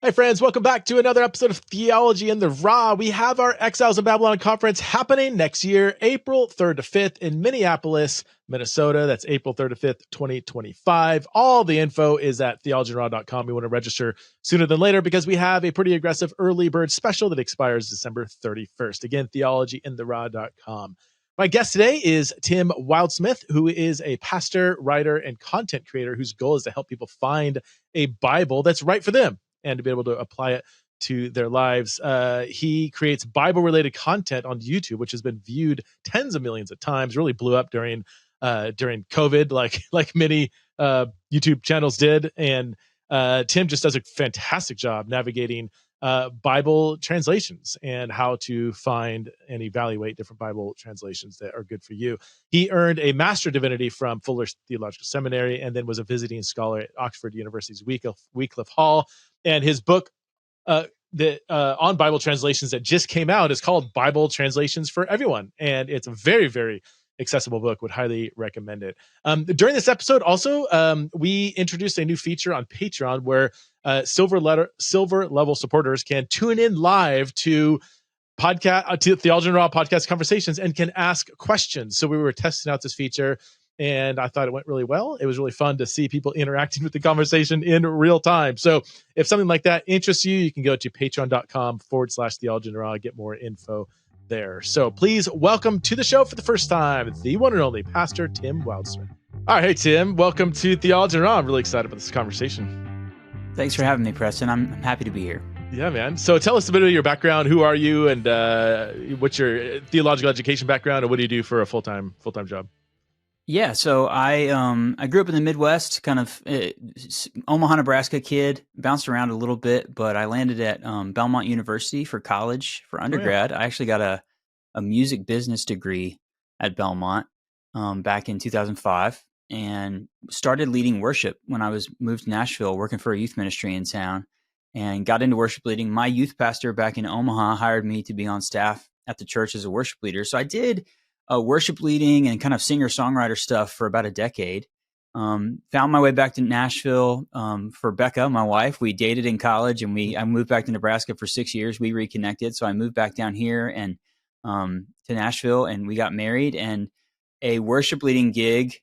Hi, friends. Welcome back to another episode of Theology in the Raw. We have our Exiles in Babylon conference happening next year, April 3rd to 5th in Minneapolis, Minnesota. That's April 3rd to 5th, 2025. All the info is at theologyinraw.com. You want to register sooner than later because we have a pretty aggressive early bird special that expires December 31st. Again, theologyintheraw.com. My guest today is Tim Wildsmith, who is a pastor, writer, and content creator whose goal is to help people find a Bible that's right for them and to be able to apply it to their lives. He creates Bible-related content on YouTube, which has been viewed tens of millions of times, really blew up during COVID, like many YouTube channels did. And Tim just does a fantastic job navigating Bible translations and how to find and evaluate different Bible translations that are good for you. He earned a Master of Divinity from Fuller Theological Seminary and then was a visiting scholar at Oxford University's Wycliffe Hall. And his book on Bible translations that just came out is called Bible Translations for Everyone. And it's a very, very accessible book. Would highly recommend it. During this episode, also, we introduced a new feature on Patreon where silver level supporters can tune in live to to Theology in Raw podcast conversations and can ask questions. So we were testing out this feature, and I thought it went really well. It was really fun to see people interacting with the conversation in real time. So if something like that interests you, you can go to patreon.com/Theology in Raw, get more info there. So please welcome to the show for the first time, the one and only Pastor Tim Wildsmith. All right, hey, Tim, welcome to Theology in Raw. I'm really excited about this conversation. Thanks for having me, Preston. I'm happy to be here. Yeah, man. So tell us a bit of your background. Who are you, and what's your theological education background, and what do you do for a full-time job? Yeah, so I grew up in the Midwest, kind of Omaha, Nebraska kid, bounced around a little bit, but I landed at Belmont University for college, for undergrad. Oh, yeah. I actually got a music business degree at Belmont back in 2005 and started leading worship when I was moved to Nashville, working for a youth ministry in town, and got into worship leading. My youth pastor back in Omaha hired me to be on staff at the church as a worship leader. So I did worship leading and kind of singer-songwriter stuff for about a decade. Found my way back to Nashville for Becca, my wife. We dated in college, and I moved back to Nebraska for 6 years. We reconnected, so I moved back down here and to Nashville, and we got married. And a worship leading gig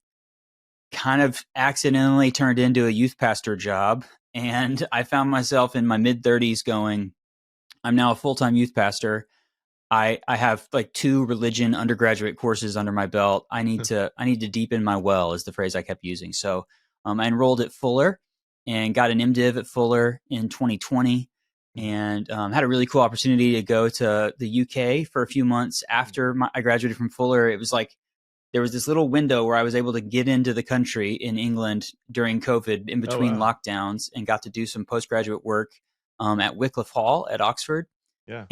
kind of accidentally turned into a youth pastor job, and I found myself in my mid-30s going, I'm now a full-time youth pastor. I have like 2 religion undergraduate courses under my belt. I need to deepen my well, is the phrase I kept using. So I enrolled at Fuller and got an MDiv at Fuller in 2020, and had a really cool opportunity to go to the UK for a few months after I graduated from Fuller. It was like there was this little window where I was able to get into the country in England during COVID in between lockdowns, and got to do some postgraduate work at Wycliffe Hall at Oxford. Yeah.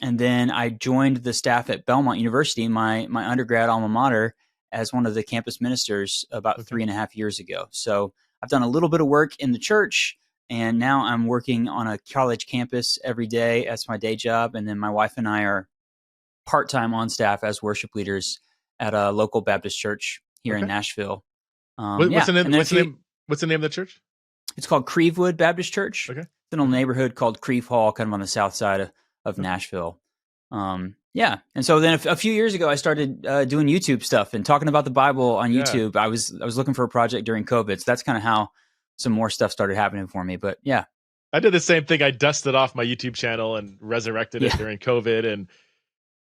And then I joined the staff at Belmont University, my undergrad alma mater, as one of the campus ministers about 3.5 years ago. So I've done a little bit of work in the church, and now I'm working on a college campus every day as my day job. And then my wife and I are part-time on staff as worship leaders at a local Baptist church here in Nashville. What's the name of the church? It's called Crevewood Baptist Church. Okay. It's in a neighborhood called Creve Hall, kind of on the south side of Nashville. And so then a few years ago, I started doing YouTube stuff and talking about the Bible on YouTube. I was looking for a project during COVID, so that's kind of how some more stuff started happening for me. But yeah, I did the same thing. I dusted off my YouTube channel and resurrected it during COVID. And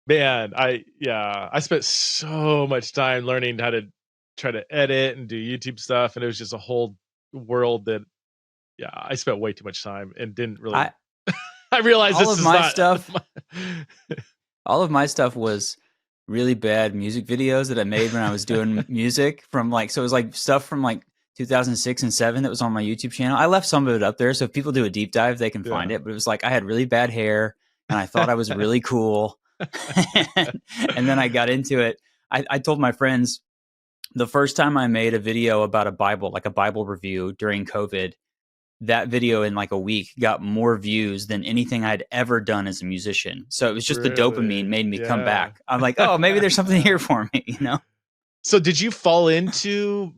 man, I spent so much time learning how to try to edit and do YouTube stuff, and it was just a whole world that I spent way too much time and didn't really. I realized all of my stuff was really bad music videos that I made when I was doing music so it was like stuff from like 2006 and 2007 that was on my YouTube channel. I left some of it up there, so if people do a deep dive, they can find it. But it was like I had really bad hair, and I thought I was really cool. And then I got into it. I told my friends the first time I made a video about a Bible, like a Bible review during COVID, that video in like a week got more views than anything I'd ever done as a musician. So it was just the dopamine made me come back. I'm like, oh, maybe there's something here for me, you know? So did you fall into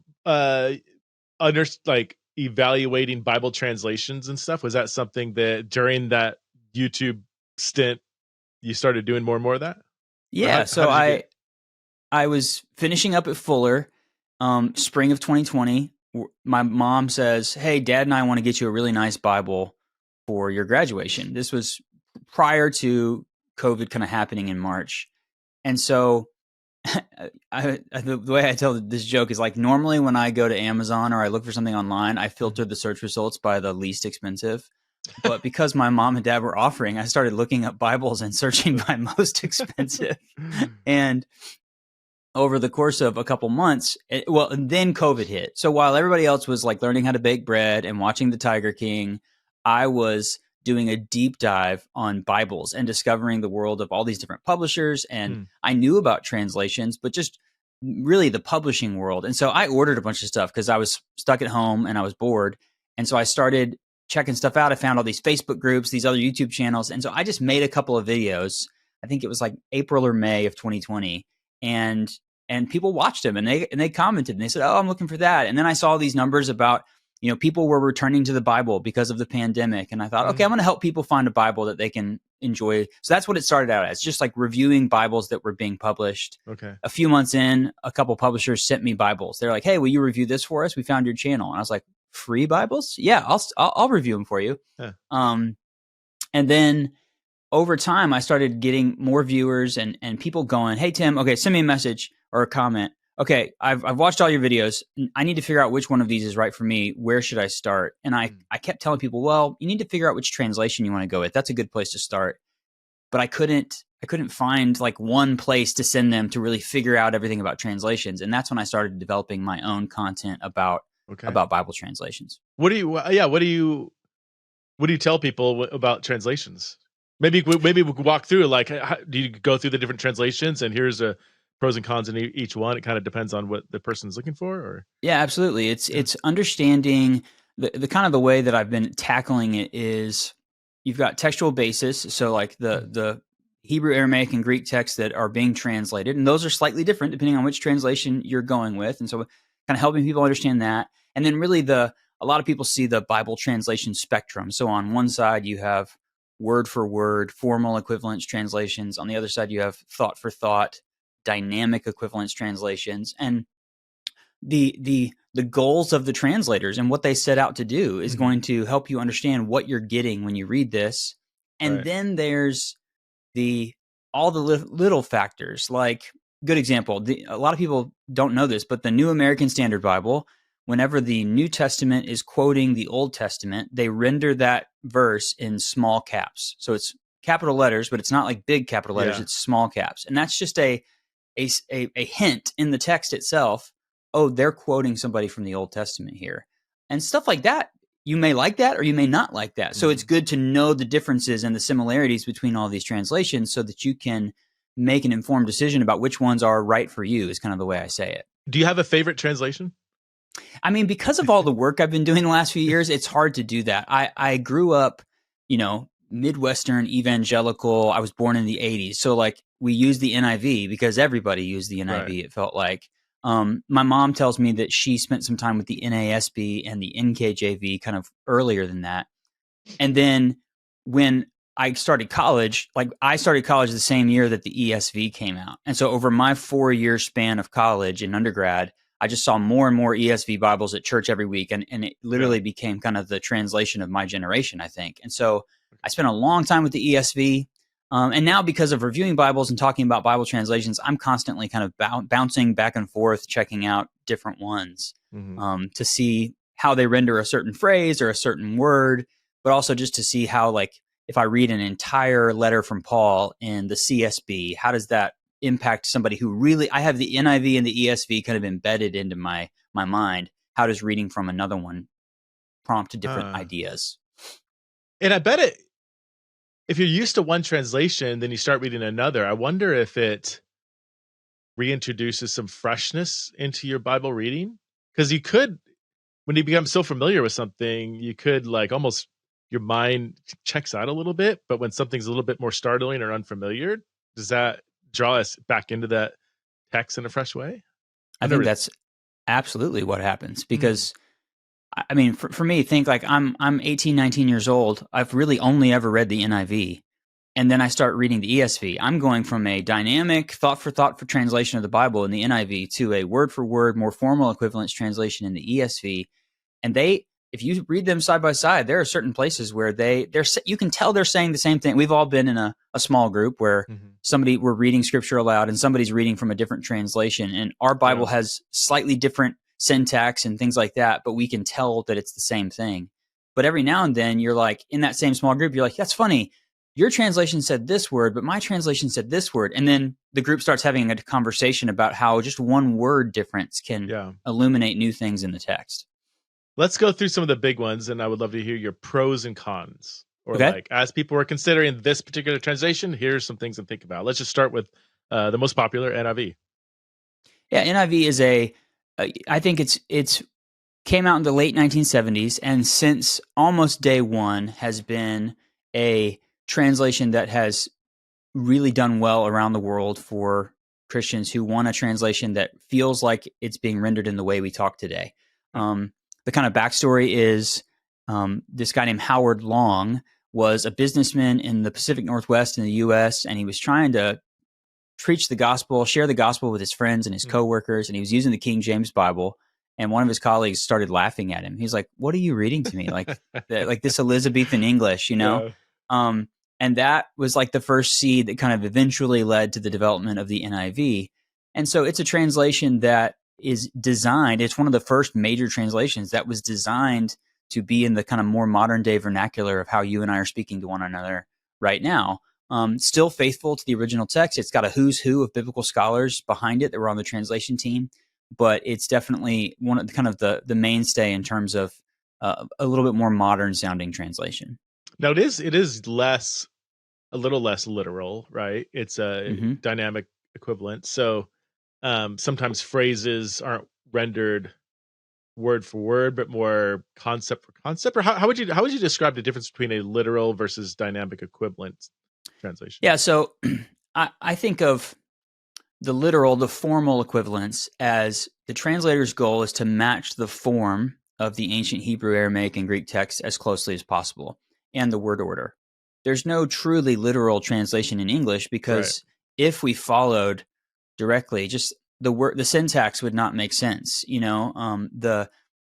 evaluating Bible translations and stuff? Was that something that during that YouTube stint you started doing more and more of that? Yeah. So I was finishing up at Fuller, spring of 2020. My mom says, "Hey, Dad and I want to get you a really nice Bible for your graduation." This was prior to COVID kind of happening in March. And so the way I tell this joke is like, normally when I go to Amazon or I look for something online, I filter the search results by the least expensive. But because my mom and dad were offering, I started looking up Bibles and searching by most expensive. And over the course of a couple months, and then COVID hit. So while everybody else was like learning how to bake bread and watching the Tiger King, I was doing a deep dive on Bibles and discovering the world of all these different publishers. And I knew about translations, but just really the publishing world. And so I ordered a bunch of stuff because I was stuck at home and I was bored. And so I started checking stuff out. I found all these Facebook groups, these other YouTube channels. And so I just made a couple of videos. I think it was like April or May of 2020. And people watched them and they commented and they said, "Oh, I'm looking for that." And then I saw these numbers about, people were returning to the Bible because of the pandemic. And I thought, okay, I'm going to help people find a Bible that they can enjoy. So that's what it started out as, just like reviewing Bibles that were being published. Okay. A few months in, a couple publishers sent me Bibles. They're like, "Hey, will you review this for us? We found your channel." And I was like, "Free Bibles? Yeah, I'll review them for you." Yeah. And then over time, I started getting more viewers and people going, "Hey, Tim, okay, send me a message or a comment. Okay, I've watched all your videos. I need to figure out which one of these is right for me. Where should I start?" And I kept telling people, "Well, you need to figure out which translation you want to go with. That's a good place to start." But I couldn't find like one place to send them to really figure out everything about translations. And that's when I started developing my own content about Bible translations. What do you tell people about translations? Maybe we could walk through, like, how, do you go through the different translations and here's a pros and cons in each one? It kind of depends on what the person's looking for, or? Yeah, absolutely. It's understanding the kind of the way that I've been tackling it is you've got textual basis. So like the Hebrew, Aramaic, and Greek texts that are being translated, and those are slightly different depending on which translation you're going with. And so kind of helping people understand that. And then really a lot of people see the Bible translation spectrum. So on one side you have word for word, formal equivalence translations. On the other side, you have thought for thought, dynamic equivalence translations. And the goals of the translators and what they set out to do is going to help you understand what you're getting when you read this. And then there's all the little factors, like, good example. A lot of people don't know this, but the New American Standard Bible, whenever the New Testament is quoting the Old Testament, they render that verse in small caps. So it's capital letters, but it's not like big capital letters. It's small caps. And that's just a hint in the text itself. Oh, they're quoting somebody from the Old Testament here. And stuff like that. You may like that or you may not like that. So it's good to know the differences and the similarities between all these translations so that you can make an informed decision about which ones are right for you, is kind of the way I say it. Do you have a favorite translation? I mean, because of all the work I've been doing the last few years, it's hard to do that. I grew up, Midwestern evangelical. I was born in the 80s. So like we used the NIV because everybody used the NIV, it felt like. My mom tells me that she spent some time with the NASB and the NKJV kind of earlier than that. And then when I started college, the same year that the ESV came out. And so over my 4-year span of college and undergrad, I just saw more and more ESV Bibles at church every week. And it literally became kind of the translation of my generation, I think. And so I spent a long time with the ESV. And now because of reviewing Bibles and talking about Bible translations, I'm constantly kind of bouncing back and forth, checking out different ones to see how they render a certain phrase or a certain word, but also just to see how, like, if I read an entire letter from Paul in the CSB, how does that impact somebody who really, I have the NIV and the ESV kind of embedded into my mind. How does reading from another one prompt different ideas? And I bet if you're used to one translation, then you start reading another, I wonder if it reintroduces some freshness into your Bible reading. Because you could, when you become so familiar with something, you could like almost, your mind checks out a little bit. But when something's a little bit more startling or unfamiliar, does that draw us back into that text in a fresh way? I think that's absolutely what happens, because I mean, for me, think like I'm 18, 19 years old. I've really only ever read the NIV. And then I start reading the ESV. I'm going from a dynamic thought for translation of the Bible in the NIV to a word for word, more formal equivalence translation in the ESV. And if you read them side by side, there are certain places where you can tell they're saying the same thing. We've all been in a small group where we're reading scripture aloud and somebody's reading from a different translation. And our Bible has slightly different syntax and things like that, but we can tell that it's the same thing. But every now and then you're like, in that same small group, you're like, that's funny. Your translation said this word, but my translation said this word. And then the group starts having a conversation about how just one word difference can illuminate new things in the text. Let's go through some of the big ones, and I would love to hear your pros and cons. Or like, as people are considering this particular translation, here's some things to think about. Let's just start with the most popular, NIV. Yeah, NIV is I think it's came out in the late 1970s, and since almost day one has been a translation that has really done well around the world for Christians who want a translation that feels like it's being rendered in the way we talk today. The kind of backstory is this guy named Howard Long was a businessman in the Pacific Northwest in the U.S., and he was trying to preach the gospel, share the gospel with his friends and his coworkers, and he was using the King James Bible. And one of his colleagues started laughing at him. He's like, "What are you reading to me? Like this Elizabethan English, you know?" Yeah. And that was like the first seed that kind of eventually led to the development of the NIV. And so it's a translation that is designed. It's one of the first major translations that was designed to be in the kind of more modern day vernacular of how you and I are speaking to one another right now. Still faithful to the original text. It's got a who's who of biblical scholars behind it that were on the translation team. But it's definitely one of the kind of the mainstay in terms of a little bit more modern sounding translation. Now it is a little less literal, right? It's a dynamic equivalent. So sometimes phrases aren't rendered word for word, but more concept for concept. Or how would you describe the difference between a literal versus dynamic equivalent translation? Yeah, so I think of the formal equivalence as the translator's goal is to match the form of the ancient Hebrew, Aramaic, and Greek text as closely as possible, and the word order. There's no truly literal translation in English because if we followed directly, just the syntax would not make sense. You know,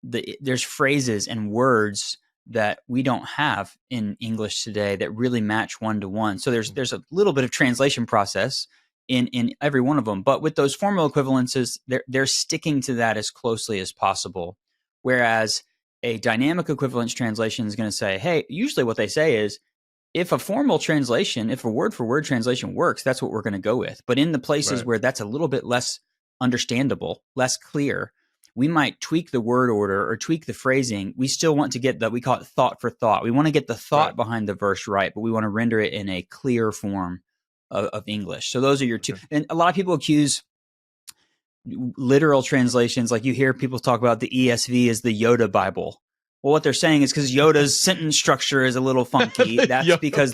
there's phrases and words that we don't have in English today that really match one to one. So there's a little bit of translation process in every one of them. But with those formal equivalences, they're sticking to that as closely as possible. Whereas a dynamic equivalence translation is going to say, hey, usually what they say is, if a formal translation, if a word for word translation works, that's what we're going to go with. But in the places where that's a little bit less understandable, less clear, we might tweak the word order or tweak the phrasing. We still want to get we call it thought for thought. We want to get the thought behind the verse right, but we want to render it in a clear form of English. So those are your two. And a lot of people accuse literal translations. Like you hear people talk about the ESV as the Yoda Bible. Well, what they're saying is because Yoda's sentence structure is a little funky. That's because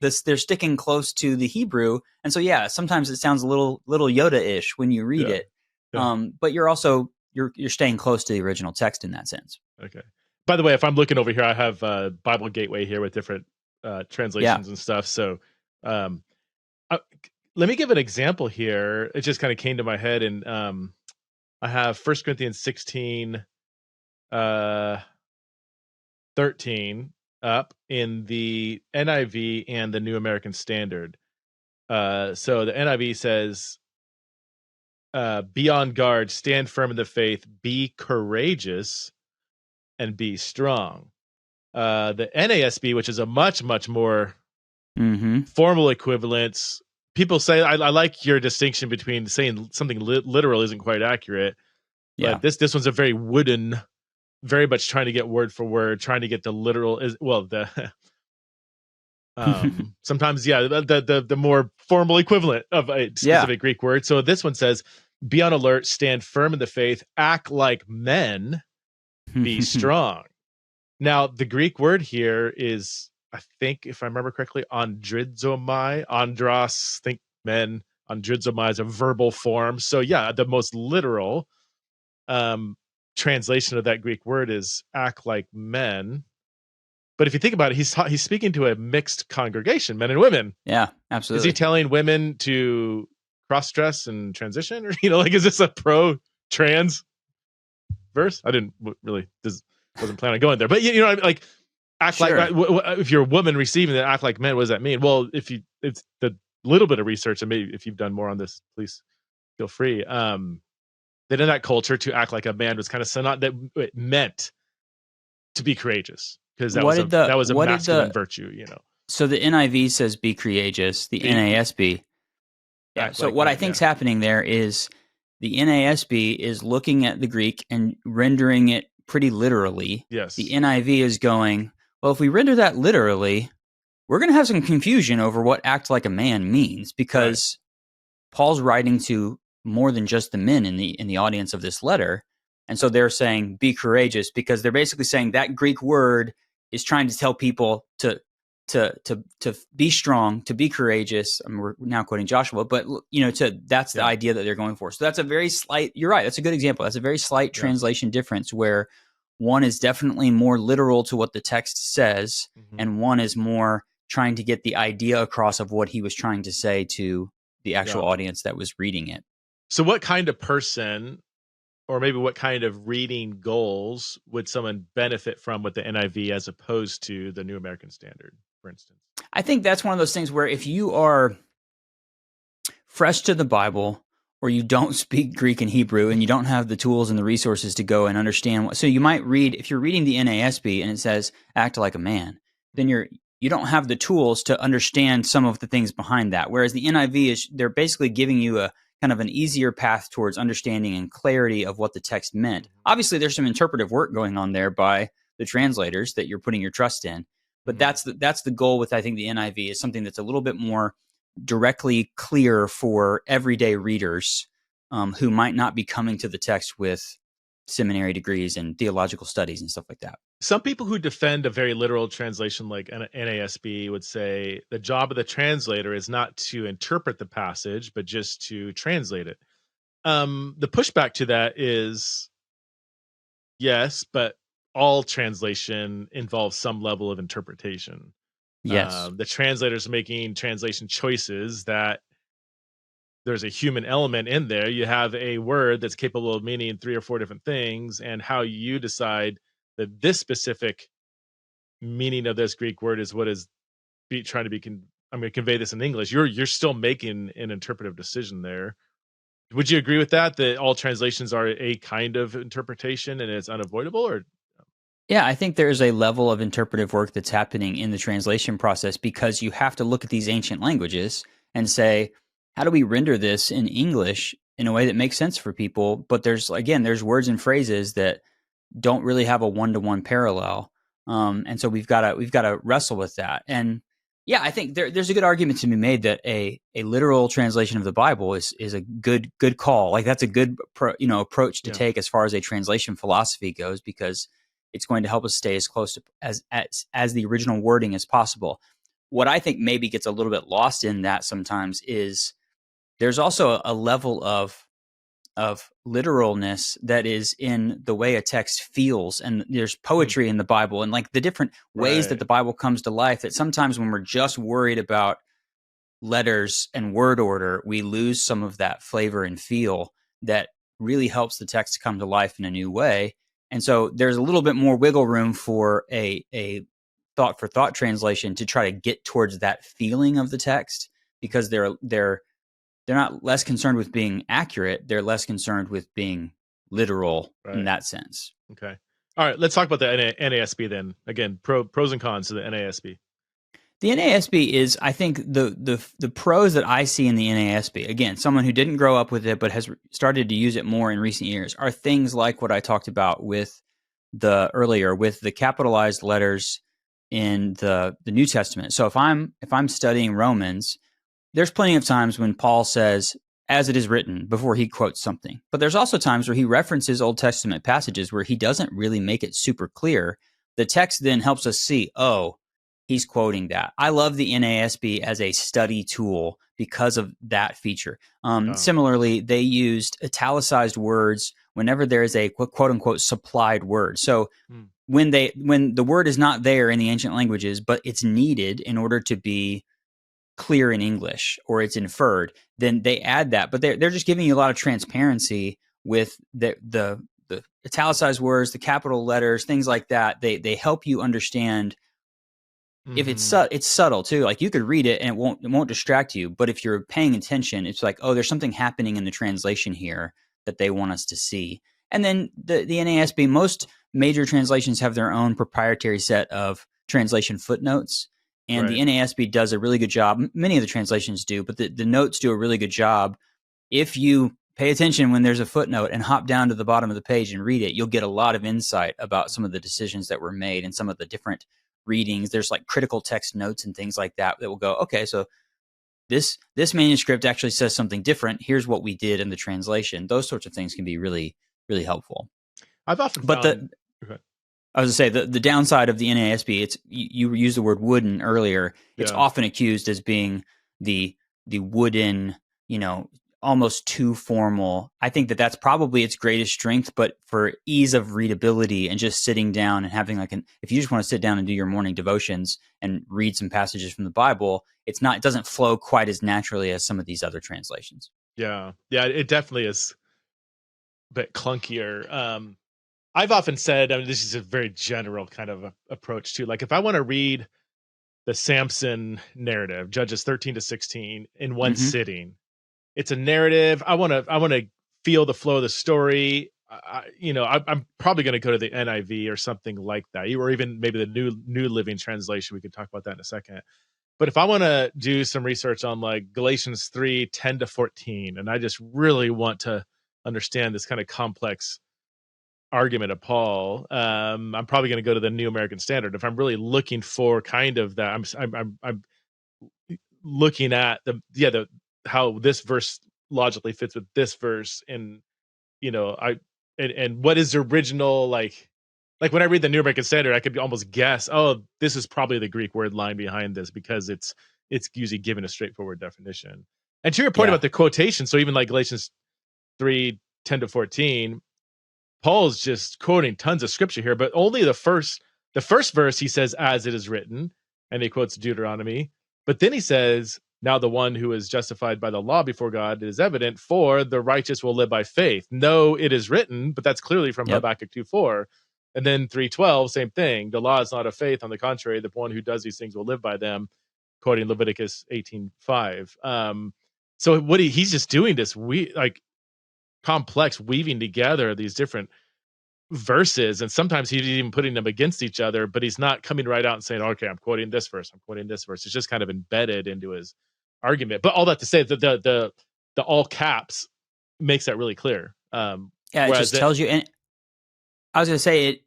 they're sticking close to the Hebrew. And so, yeah, sometimes it sounds a little Yoda-ish when you read it. But you're also, you're staying close to the original text in that sense. Okay. By the way, if I'm looking over here, I have Bible Gateway here with different translations and stuff. So let me give an example here. It just kind of came to my head. And I have 1 Corinthians 16, 13 up in the NIV and the New American Standard. So the NIV says, be on guard, stand firm in the faith, be courageous, and be strong. The NASB, which is a much, much more formal equivalence, people say, I like your distinction between saying something literal isn't quite accurate. But this one's a very wooden, very much trying to get word for word, trying to get the literal sometimes the more formal equivalent of a specific Greek word. So this one says, be on alert, stand firm in the faith, act like men, be strong. Now the Greek word here is, I think if I remember correctly, andrizomai, andros, think men, andrizomai is a verbal form. So the most literal. translation of that Greek word is act like men. But if you think about it, he's speaking to a mixed congregation, men and women. Yeah, Is absolutely. he telling women to cross-dress and transition? Or, like, is this a pro-trans verse? I didn't really, wasn't planning on going there. But, you know what I mean? Like, act Sure. like, if you're a woman receiving that act like men, what does that mean? Well, it's the little bit of research, and maybe if you've done more on this, please feel free. That in that culture, to act like a man was kind of that it meant to be courageous, because that was a masculine virtue, So the NIV says be courageous, the NASB. Yeah. So what I think's happening there is the NASB is looking at the Greek and rendering it pretty literally. Yes. The NIV is going, well, if we render that literally, we're going to have some confusion over what act like a man means, because Paul's writing to more than just the men in the audience of this letter. And so they're saying be courageous, because they're basically saying that Greek word is trying to tell people to be strong, to be courageous. I mean, we're now quoting Joshua, but that's the idea that they're going for. So that's a very slight, you're right, that's a good example. That's a very slight translation difference, where one is definitely more literal to what the text says, and one is more trying to get the idea across of what he was trying to say to the actual audience that was reading it. So what kind of person, or maybe what kind of reading goals, would someone benefit from with the NIV as opposed to the New American Standard, for instance? I think that's one of those things where if you are fresh to the Bible, or you don't speak Greek and Hebrew, and you don't have the tools and the resources to go and understand so you might read, if you're reading the NASB and it says act like a man, then you don't have the tools to understand some of the things behind that. Whereas the NIV they're basically giving you a kind of an easier path towards understanding and clarity of what the text meant. Obviously, there's some interpretive work going on there by the translators that you're putting your trust in. But that's the goal with, I think, the NIV, is something that's a little bit more directly clear for everyday readers who might not be coming to the text with seminary degrees and theological studies and stuff like that. Some people who defend a very literal translation like NASB would say the job of the translator is not to interpret the passage, but just to translate it. The pushback to that is, yes, but all translation involves some level of interpretation. Yes. The translator's making translation choices that there's a human element in there. You have a word that's capable of meaning 3 or 4 different things, and how you decide that this specific meaning of this Greek word is what is trying to be. I'm going to convey this in English. You're still making an interpretive decision there. Would you agree with that? That all translations are a kind of interpretation and it's unavoidable, or? Yeah, I think there's a level of interpretive work that's happening in the translation process, because you have to look at these ancient languages and say, how do we render this in English in a way that makes sense for people? But there's words and phrases that don't really have a one-to-one parallel. And so we've got to wrestle with that. And yeah, I think there's a good argument to be made that a literal translation of the Bible is a good call. Like, that's a good approach to take as far as a translation philosophy goes, because it's going to help us stay as close to as the original wording as possible. What I think maybe gets a little bit lost in that sometimes is there's also a level of literalness that is in the way a text feels, and there's poetry in the Bible, and like the different ways that the Bible comes to life, that sometimes when we're just worried about letters and word order, we lose some of that flavor and feel that really helps the text come to life in a new way. And so there's a little bit more wiggle room for a thought for thought translation to try to get towards that feeling of the text, because they're not less concerned with being accurate. They're less concerned with being literal in that sense. Okay. All right. Let's talk about the NASB then. Again, pros and cons to the NASB. The NASB is, I think, the pros that I see in the NASB, again, someone who didn't grow up with it but has started to use it more in recent years, are things like what I talked about with the capitalized letters in the New Testament. So if I'm studying Romans, there's plenty of times when Paul says, as it is written, before he quotes something. But there's also times where he references Old Testament passages where he doesn't really make it super clear. The text then helps us see, he's quoting that. I love the NASB as a study tool because of that feature. Similarly, they used italicized words whenever there is a quote unquote supplied word. So Mm. when the word is not there in the ancient languages, but it's needed in order to be clear in English, or it's inferred, then they add that. But they're just giving you a lot of transparency with the italicized words, the capital letters, things like that. They help you understand. If it's subtle too, like you could read it and it won't distract you. But if you're paying attention, it's like, oh, there's something happening in the translation here that they want us to see. And then the NASB, most major translations have their own proprietary set of translation footnotes. And the NASB does a really good job. Many of the translations do, but the notes do a really good job. If you pay attention when there's a footnote and hop down to the bottom of the page and read it, you'll get a lot of insight about some of the decisions that were made and some of the different readings. There's like critical text notes and things like that will go, okay, so this manuscript actually says something different. Here's what we did in the translation. Those sorts of things can be really, really helpful. I've often found... I was going to say, the downside of the NASB, it's you used the word wooden earlier. It's often accused as being the wooden, almost too formal. I think that's probably its greatest strength, but for ease of readability and just sitting down and having if you just want to sit down and do your morning devotions and read some passages from the Bible, it doesn't flow quite as naturally as some of these other translations. Yeah, it definitely is a bit clunkier. I've often said, this is a very general kind of approach too. Like if I want to read the Samson narrative, Judges 13-16 in one sitting, it's a narrative. I want to feel the flow of the story. I'm probably going to go to the NIV or something like that, or even maybe the New Living Translation. We could talk about that in a second. But if I want to do some research on like Galatians 3:10-14, and I just really want to understand this kind of complex argument of Paul, I'm probably going to go to the New American Standard. If I'm really looking for kind of that, I'm looking at how this verse logically fits with this verse, and and what is the original like when I read the New American Standard, I could almost guess, oh, this is probably the Greek word line behind this, because it's usually given a straightforward definition. And to your point about the quotation, so even like Galatians 3:10-14. Paul's just quoting tons of scripture here, but only the first verse he says, as it is written, and he quotes Deuteronomy. But then he says, now the one who is justified by the law before God is evident, for the righteous will live by faith. No, it is written, but that's clearly from Habakkuk 2:4. And then 3:12, same thing. The law is not of faith. On the contrary, the one who does these things will live by them, quoting Leviticus 18:5. So he's just doing this complex weaving together these different verses, and sometimes he's even putting them against each other, but he's not coming right out and saying, okay, I'm quoting this verse, it's just kind of embedded into his argument. But all that to say that the all caps makes that really clear. It just tells you. And I was going to say,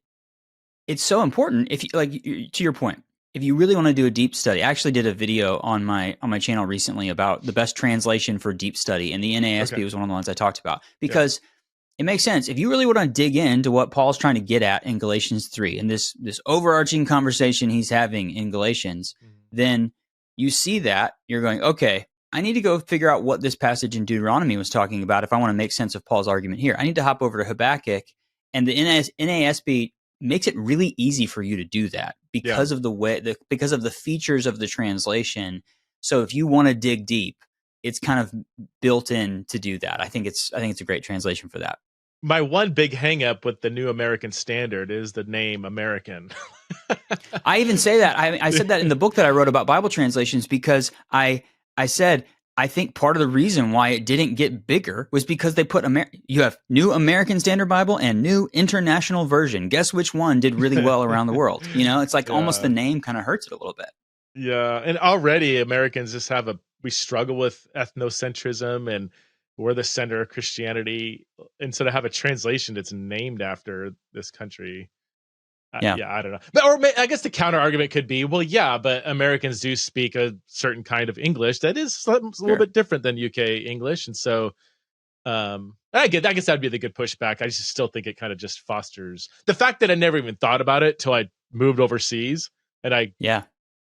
it's so important, if you, to your point, if you really want to do a deep study. I actually did a video on my channel recently about the best translation for deep study, and the NASB was one of the ones I talked about, because it makes sense. If you really want to dig into what Paul's trying to get at in Galatians 3 and this overarching conversation he's having in Galatians, then you see that, you're going, okay, I need to go figure out what this passage in Deuteronomy was talking about if I want to make sense of Paul's argument here. I need to hop over to Habakkuk, and the NASB makes it really easy for you to do that because of because of the features of the translation. So if you want to dig deep, it's kind of built in to do that. I think it's a great translation for that. My one big hang up with the New American Standard is the name American. I even say that. I said that in the book that I wrote about Bible translations, because I said, I think part of the reason why it didn't get bigger was because they put you have New American Standard Bible and New International Version. Guess which one did really well around the world? It's like almost the name kind of hurts it a little bit. Yeah, and already Americans just we struggle with ethnocentrism, and we're the center of Christianity, and so to have a translation that's named after this country, I don't know. But I guess the counter argument could be, well, yeah, but Americans do speak a certain kind of English that is a little bit different than UK English, and so I guess that'd be the good pushback. I just still think it kind of just fosters the fact that I never even thought about it till I moved overseas, and I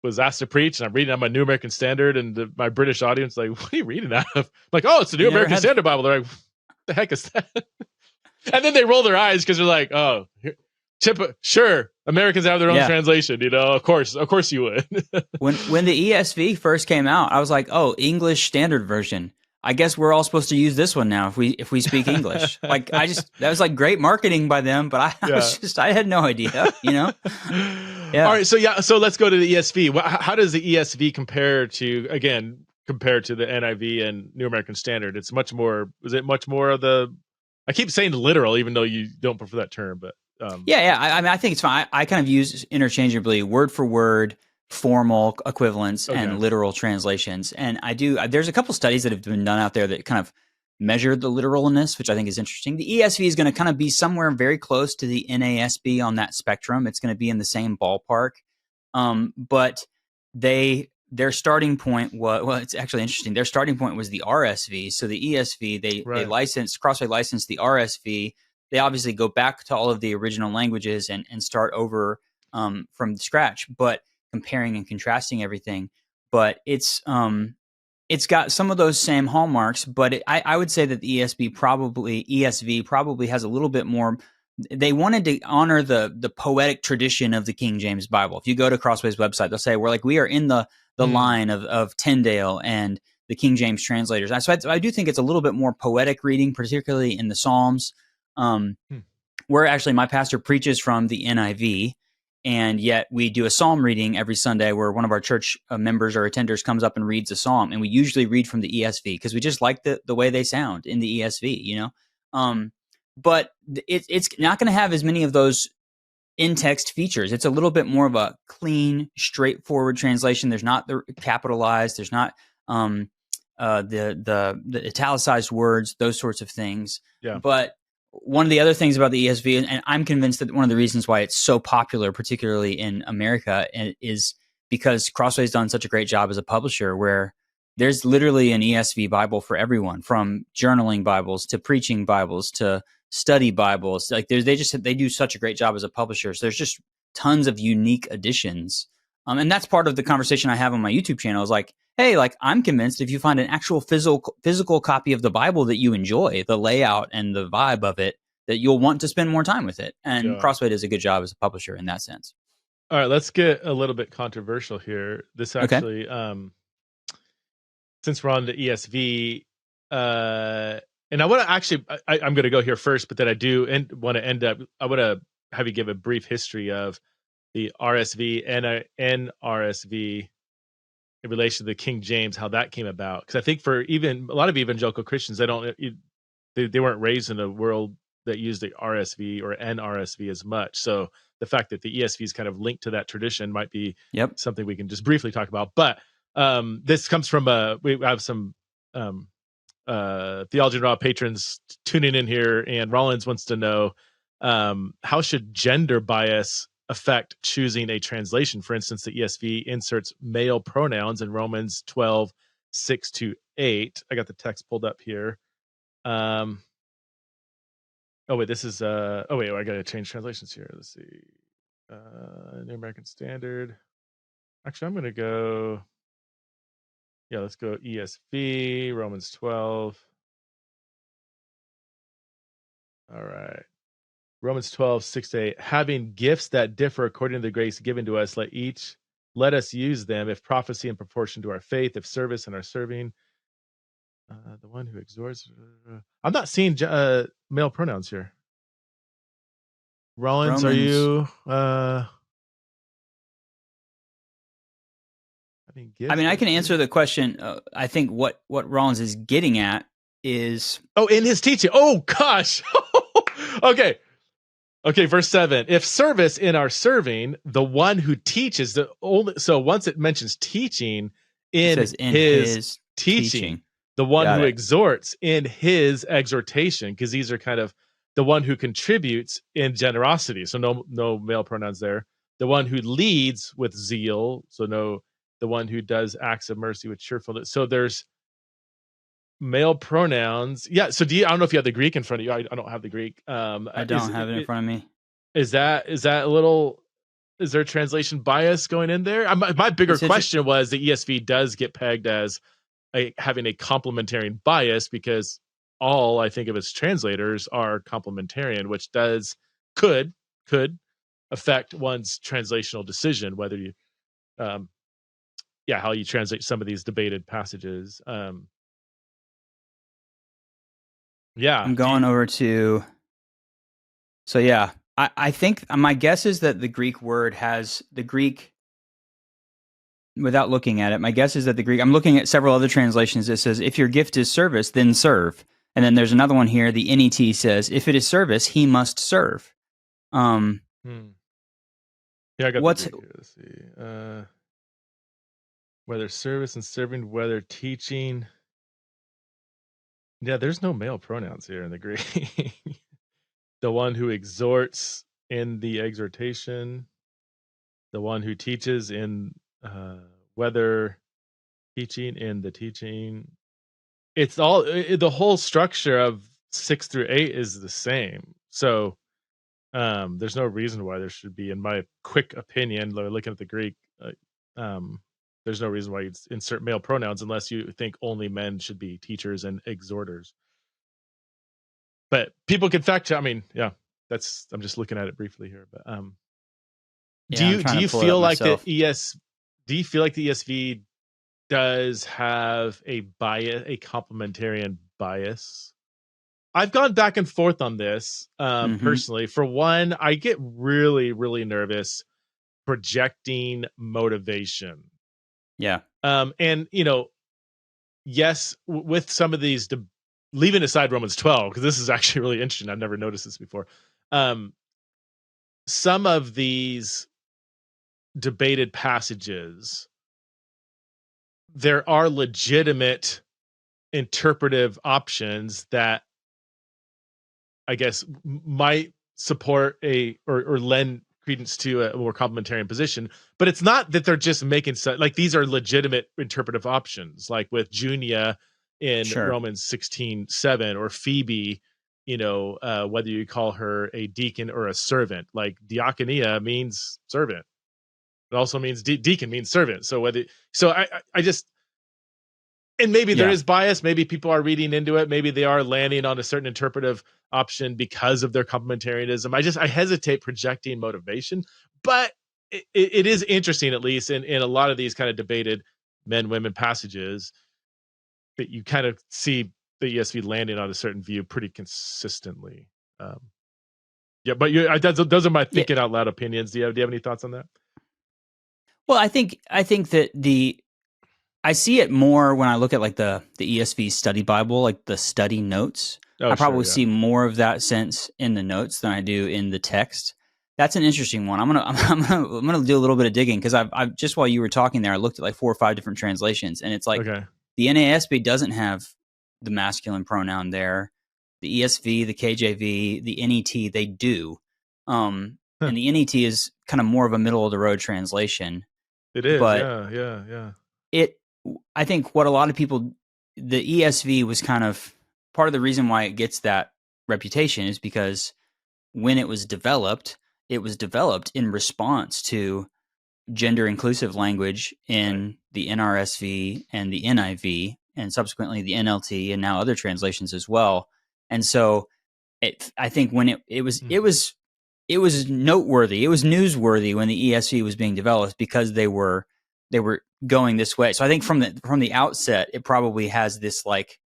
was asked to preach, and I'm reading on my New American Standard, and my British audience like, what are you reading out of? I'm like, oh, it's the New American Standard Bible. They're like, what the heck is that? And then they roll their eyes because they're like, oh, Chip, sure, Americans have their own translation, of course you would. when the ESV first came out, I was like, oh, English Standard Version. I guess we're all supposed to use this one now if we speak English. Like that was like great marketing by them, but I had no idea, Yeah. All right, so let's go to the ESV. How does the ESV compare to the NIV and New American Standard? Is it much more of the? I keep saying literal, even though you don't prefer that term, but I mean, I think it's fine. I kind of use interchangeably word for word, formal equivalents, and literal translations. And there's a couple studies that have been done out there that kind of measure the literalness, which I think is interesting. The ESV is going to kind of be somewhere very close to the NASB on that spectrum. It's going to be in the same ballpark. But their starting point it's actually interesting. Their starting point was the RSV. So the ESV, they Crossway licensed the RSV. They obviously go back to all of the original languages and start over from scratch, but comparing and contrasting everything. But it's got some of those same hallmarks, but I would say that the ESV probably has a little bit more. They wanted to honor the poetic tradition of the King James Bible. If you go to Crossway's website, they'll say we are in the line of Tyndale and the King James translators. So I do think it's a little bit more poetic reading, particularly in the Psalms. Where actually my pastor preaches from the NIV, and yet we do a psalm reading every Sunday where one of our church members or attenders comes up and reads a psalm, and we usually read from the ESV because we just like the way they sound in the ESV, but it's not going to have as many of those in-text features. It's a little bit more of a clean, straightforward translation. There's not the capitalized, there's not the italicized words, those sorts of things. Yeah. But one of the other things about the ESV, and I'm convinced that one of the reasons why it's so popular, particularly in America, is because Crossway's done such a great job as a publisher where there's literally an ESV Bible for everyone, from journaling Bibles to preaching Bibles to study Bibles. Like they do such a great job as a publisher. So there's just tons of unique editions. And that's part of the conversation I have on my YouTube channel is like, hey, I'm convinced if you find an actual physical copy of the Bible that you enjoy, the layout and the vibe of it, that you'll want to spend more time with it. And Crossway does a good job as a publisher in that sense. All right, let's get a little bit controversial here. This actually, since we're on the ESV, and I want to actually, I'm going to go here first, but then I do want to end up, I want to have you give a brief history of the RSV and NRSV in relation to the King James, how that came about. Because I think for even a lot of evangelical Christians, they weren't raised in a world that used the RSV or NRSV as much. So the fact that the ESV is kind of linked to that tradition might be something we can just briefly talk about. But this comes from we have some Theology Raw patrons tuning in here, and Rollins wants to know how should gender bias affect choosing a translation? For instance, the ESV inserts male pronouns in Romans 12, 6-8. I got the text pulled up here. Oh wait, this is I gotta change translations here. Let's see. New American Standard. Actually, I'm gonna go. Yeah, let's go ESV, Romans 12. All right. Romans 12, 6-8. Having gifts that differ according to the grace given to us, let us use them. If prophecy in proportion to our faith, if service in our serving. The one who exhorts. I'm not seeing male pronouns here. Rollins, are you? I mean, I can answer the question. I think what Rollins is getting at is in his teaching. Oh gosh. Okay, verse 7. If service in our serving, the one who teaches the only. So once it mentions teaching in his teaching, the one who exhorts in his exhortation, because these are kind of the one who contributes in generosity. So no male pronouns there. The one who leads with zeal. So the one who does acts of mercy with cheerfulness. So there's male pronouns. Yeah. So I don't know if you have the Greek in front of you. I don't have the Greek. I don't have it in front of me. Is there translation bias going in there? My bigger question was the ESV does get pegged as having a complementarian bias because all, I think, of its translators are complementarian, which could affect one's translational decision, whether you, how you translate some of these debated passages. I'm going over to. So yeah, I think my guess is that the Greek word has the Greek. Without looking at it, my guess is that the Greek. I'm looking at several other translations that says, "If your gift is service, then serve." And then there's another one here. The NET says, "If it is service, he must serve." Yeah, I got the Greek here. Let's see. Whether service and serving, whether teaching. Yeah, there's no male pronouns here in the Greek. The one who exhorts in the exhortation, the one who teaches in whether teaching in the teaching. It's all the whole structure of 6 through 8 is the same. So there's no reason why there should be, in my quick opinion, looking at the Greek, there's no reason why you'd insert male pronouns unless you think only men should be teachers and exhorters. But people can fact check. I mean, yeah, I'm just looking at it briefly here. But do you feel like the ESV does have a bias, a complementarian bias? I've gone back and forth on this personally. For one, I get really, really nervous projecting motivation. Yeah. And yes, with some of these, leaving aside Romans 12, because this is actually really interesting. I've never noticed this before. Some of these debated passages, there are legitimate interpretive options that I guess might support or lend credence to a more complementarian position, but it's not that they're just making like these are legitimate interpretive options, like with Junia in Romans 16:7, or Phoebe, whether you call her a deacon or a servant. Like diakonia means servant. It also means deacon means servant. So I just, and maybe there is bias. Maybe people are reading into it. Maybe they are landing on a certain interpretive option because of their complementarianism. I hesitate projecting motivation, but it is interesting, at least in a lot of these kind of debated men-women passages, that you kind of see the ESV landing on a certain view pretty consistently. But those are my thinking out loud opinions. Do you have any thoughts on that? Well, I think that I see it more when I look at like the ESV study Bible, like the study notes. I probably see more of that sense in the notes than I do in the text. That's an interesting one. I'm gonna do a little bit of digging, because I've just while you were talking there, I looked at like 4 or 5 different translations, and it's like the NASB doesn't have the masculine pronoun there. The ESV, the KJV, the NET, they do. And the NET is kind of more of a middle of the road translation. It is, but yeah. I think what a lot of people, the ESV was kind of part of the reason why it gets that reputation is because when it was developed in response to gender inclusive language in the NRSV and the NIV, and subsequently the NLT, and now other translations as well. And so I think when it was noteworthy, it was newsworthy when the ESV was being developed, because they were going this way. So I think from the outset, it probably has this like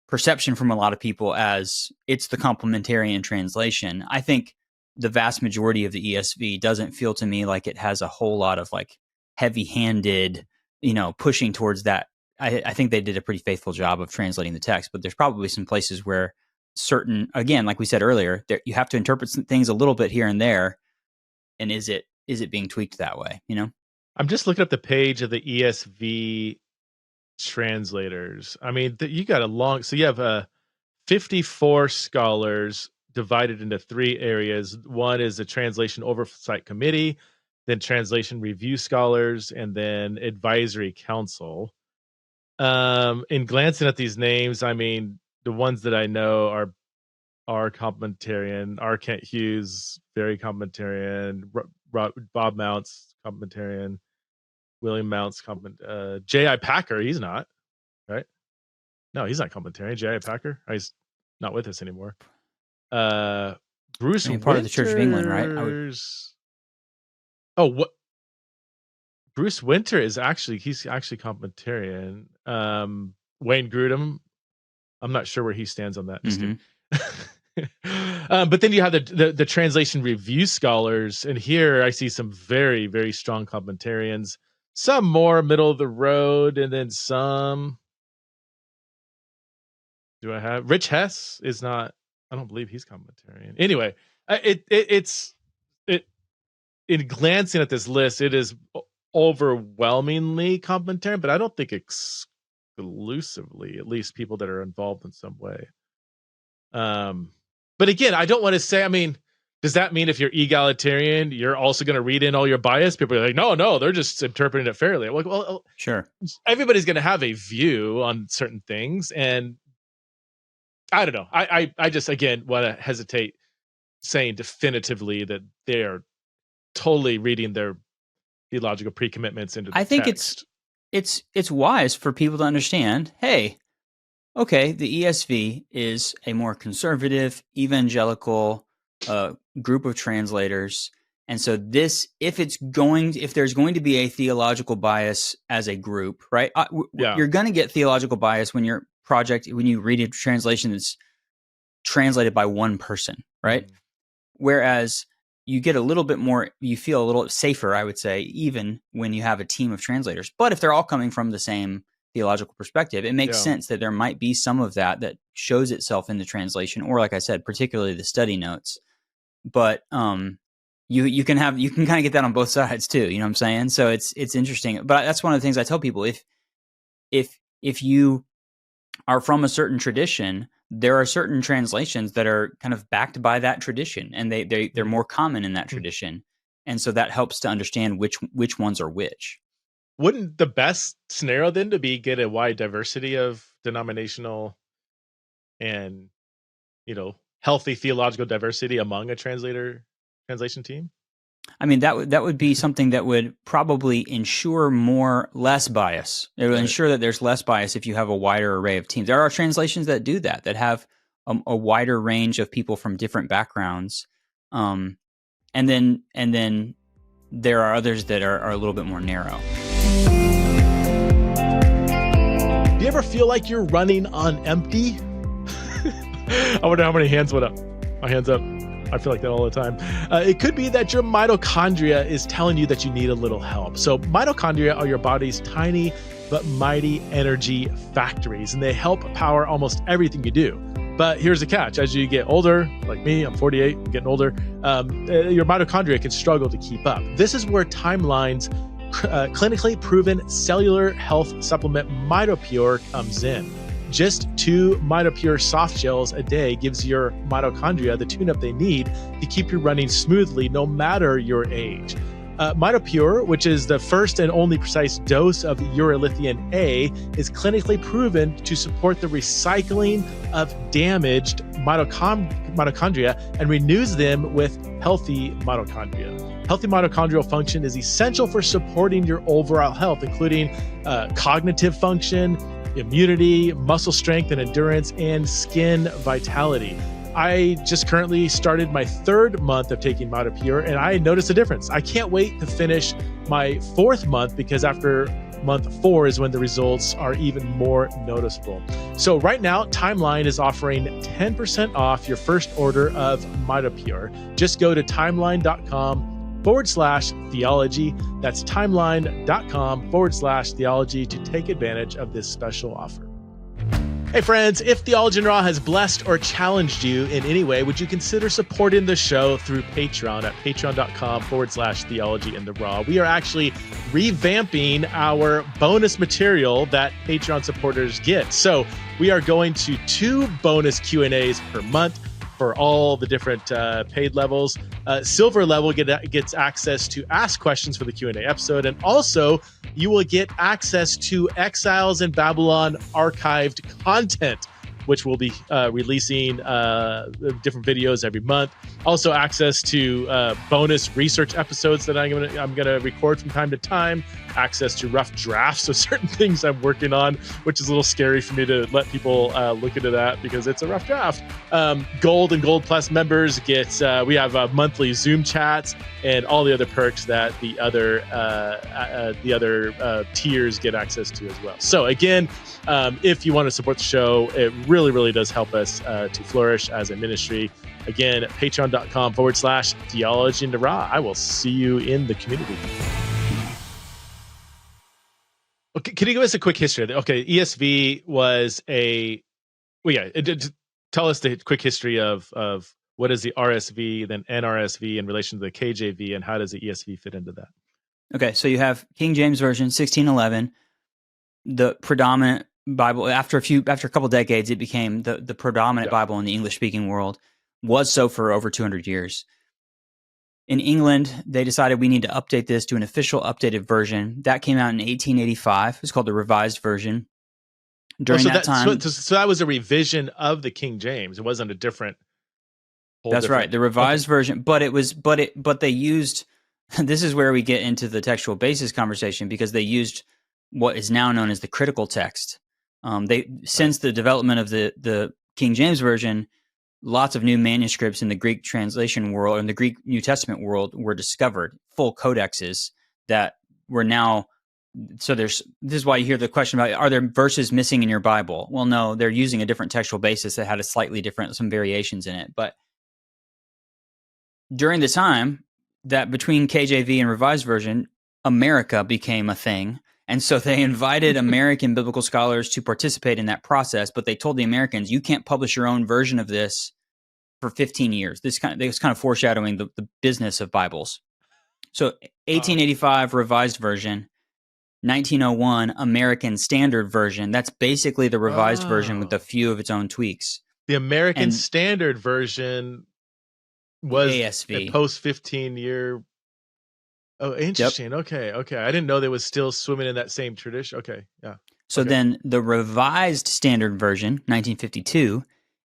perception from a lot of people as it's the complementarian translation. I think the vast majority of the ESV doesn't feel to me like it has a whole lot of like heavy-handed, pushing towards that. I think they did a pretty faithful job of translating the text, but there's probably some places where certain, again, like we said earlier, you have to interpret some things a little bit here and there. And is it being tweaked that way? I'm just looking up the page of the ESV translators. I mean, you got so you have 54 scholars divided into 3 areas. One is the translation oversight committee, then translation review scholars, and then advisory council. In glancing at these names, I mean, the ones that I know are complementarian. R. Kent Hughes, very complementarian. Bob Mounts, complementarian. William Mounts, J.I. Packer, he's not, right? No, he's not complementarian. J.I. Packer? not with us anymore. Bruce part of the Church of England, right? What? Bruce Winter is he's actually complementarian. Wayne Grudem, I'm not sure where he stands on that. But then you have the translation review scholars, and here I see some very, very strong complementarians. Some more middle of the road, and then some. Do I have Rich Hess is not? I don't believe he's complementarian. Anyway, it's in glancing at this list, it is overwhelmingly complementarian, but I don't think exclusively, at least people that are involved in some way. But again, I don't want to say, I mean, does that mean if you're egalitarian, you're also going to read in all your bias? People are like, no, they're just interpreting it fairly. I'm like, well, sure. Everybody's going to have a view on certain things. And I don't know. I just, again, want to hesitate saying definitively that they're totally reading their theological pre-commitments into the I think text. it's wise for people to understand, hey, okay, the ESV is a more conservative, evangelical group of translators. And so if there's going to be a theological bias as a group, right? You're going to get theological bias when you read a translation that's translated by one person, right? Mm-hmm. Whereas you get a little bit more, you feel a little safer, I would say, even when you have a team of translators. But if they're all coming from the same theological perspective, it makes sense that there might be some of that shows itself in the translation, or like I said, particularly the study notes. But you can kind of get that on both sides too. You know what I'm saying? So it's interesting. But that's one of the things I tell people: if you are from a certain tradition, there are certain translations that are kind of backed by that tradition, and they're more common in that tradition, and so that helps to understand which ones are which. Wouldn't the best scenario then get a wide diversity of denominational and, healthy theological diversity among a translation team? I mean, that would be something that would probably ensure less bias. It would ensure that there's less bias if you have a wider array of teams. There are translations that do that have a wider range of people from different backgrounds. And then there are others that are a little bit more narrow. Do you ever feel like you're running on empty? I wonder how many hands went up. My hand's up. I feel like that all the time. It could be that your mitochondria is telling you that you need a little help. So mitochondria are your body's tiny but mighty energy factories, and they help power almost everything you do. But here's the catch. As you get older, like me, I'm 48, I'm getting older, your mitochondria can struggle to keep up. This is where Timeline's clinically proven cellular health supplement MitoPure comes in. Just 2 MitoPure soft gels a day gives your mitochondria the tune-up they need to keep you running smoothly no matter your age. MitoPure, which is the first and only precise dose of urolithium A, is clinically proven to support the recycling of damaged mitochondria and renews them with healthy mitochondria. Healthy mitochondrial function is essential for supporting your overall health, including cognitive function, immunity, muscle strength and endurance, and skin vitality. I just currently started my 3rd month of taking MitoPure, and I noticed a difference. I can't wait to finish my 4th month, because after month 4 is when the results are even more noticeable. So right now, Timeline is offering 10% off your first order of MitoPure. Just go to timeline.com/theology. That's timeline.com/theology to take advantage of this special offer. Hey friends, if Theology in Raw has blessed or challenged you in any way, would you consider supporting the show through Patreon at patreon.com/theology in the raw. We are actually revamping our bonus material that Patreon supporters get. So we are going to 2 bonus Q&As per month for all the different paid levels. Silver level gets access to ask questions for the Q&A episode, and also you will get access to Exiles in Babylon archived content, which will be releasing different videos every month. Also, access to bonus research episodes that I'm gonna record from time to time. Access to rough drafts of certain things I'm working on, which is a little scary for me to let people look into that because it's a rough draft. Gold and Gold Plus members get we have monthly Zoom chats and all the other perks that the other tiers get access to as well. So again, if you want to support the show, it really does help us to flourish as a ministry. Again, patreon.com/theology in the raw. I will see you in the community. Okay, can you give us a quick history? Okay, ESV was tell us the quick history of what is the RSV, then NRSV in relation to the KJV, and how does the ESV fit into that? Okay, so you have King James Version, 1611, the predominant Bible. After a couple decades, it became the predominant Bible in the English-speaking world. Was so for over 200 years. In England, they decided we need to update this to an official updated version. That came out in 1885. It's called the Revised Version. During that time... So that was a revision of the King James. It wasn't a different... That's right, the Revised Version. But they used... This is where we get into the textual basis conversation, because they used what is now known as the critical text. Since the development of the King James Version... Lots of new manuscripts in the Greek translation world and the Greek New Testament world were discovered, full codexes that were now. So this is why you hear the question about, are there verses missing in your Bible? Well, no, they're using a different textual basis that had a slightly different, some variations in it. But during the time that between KJV and Revised Version, America became a thing. And so they invited American biblical scholars to participate in that process, but they told the Americans, you can't publish your own version of this for 15 years. This kind of foreshadowing the business of Bibles. So 1885 Revised Version, 1901 American Standard Version. That's basically the Revised Version with a few of its own tweaks. The American Standard Version was ASV. a post 15-year... Oh, interesting. Yep. Okay. I didn't know they was still swimming in that same tradition. Okay, yeah. So then the Revised Standard Version, 1952,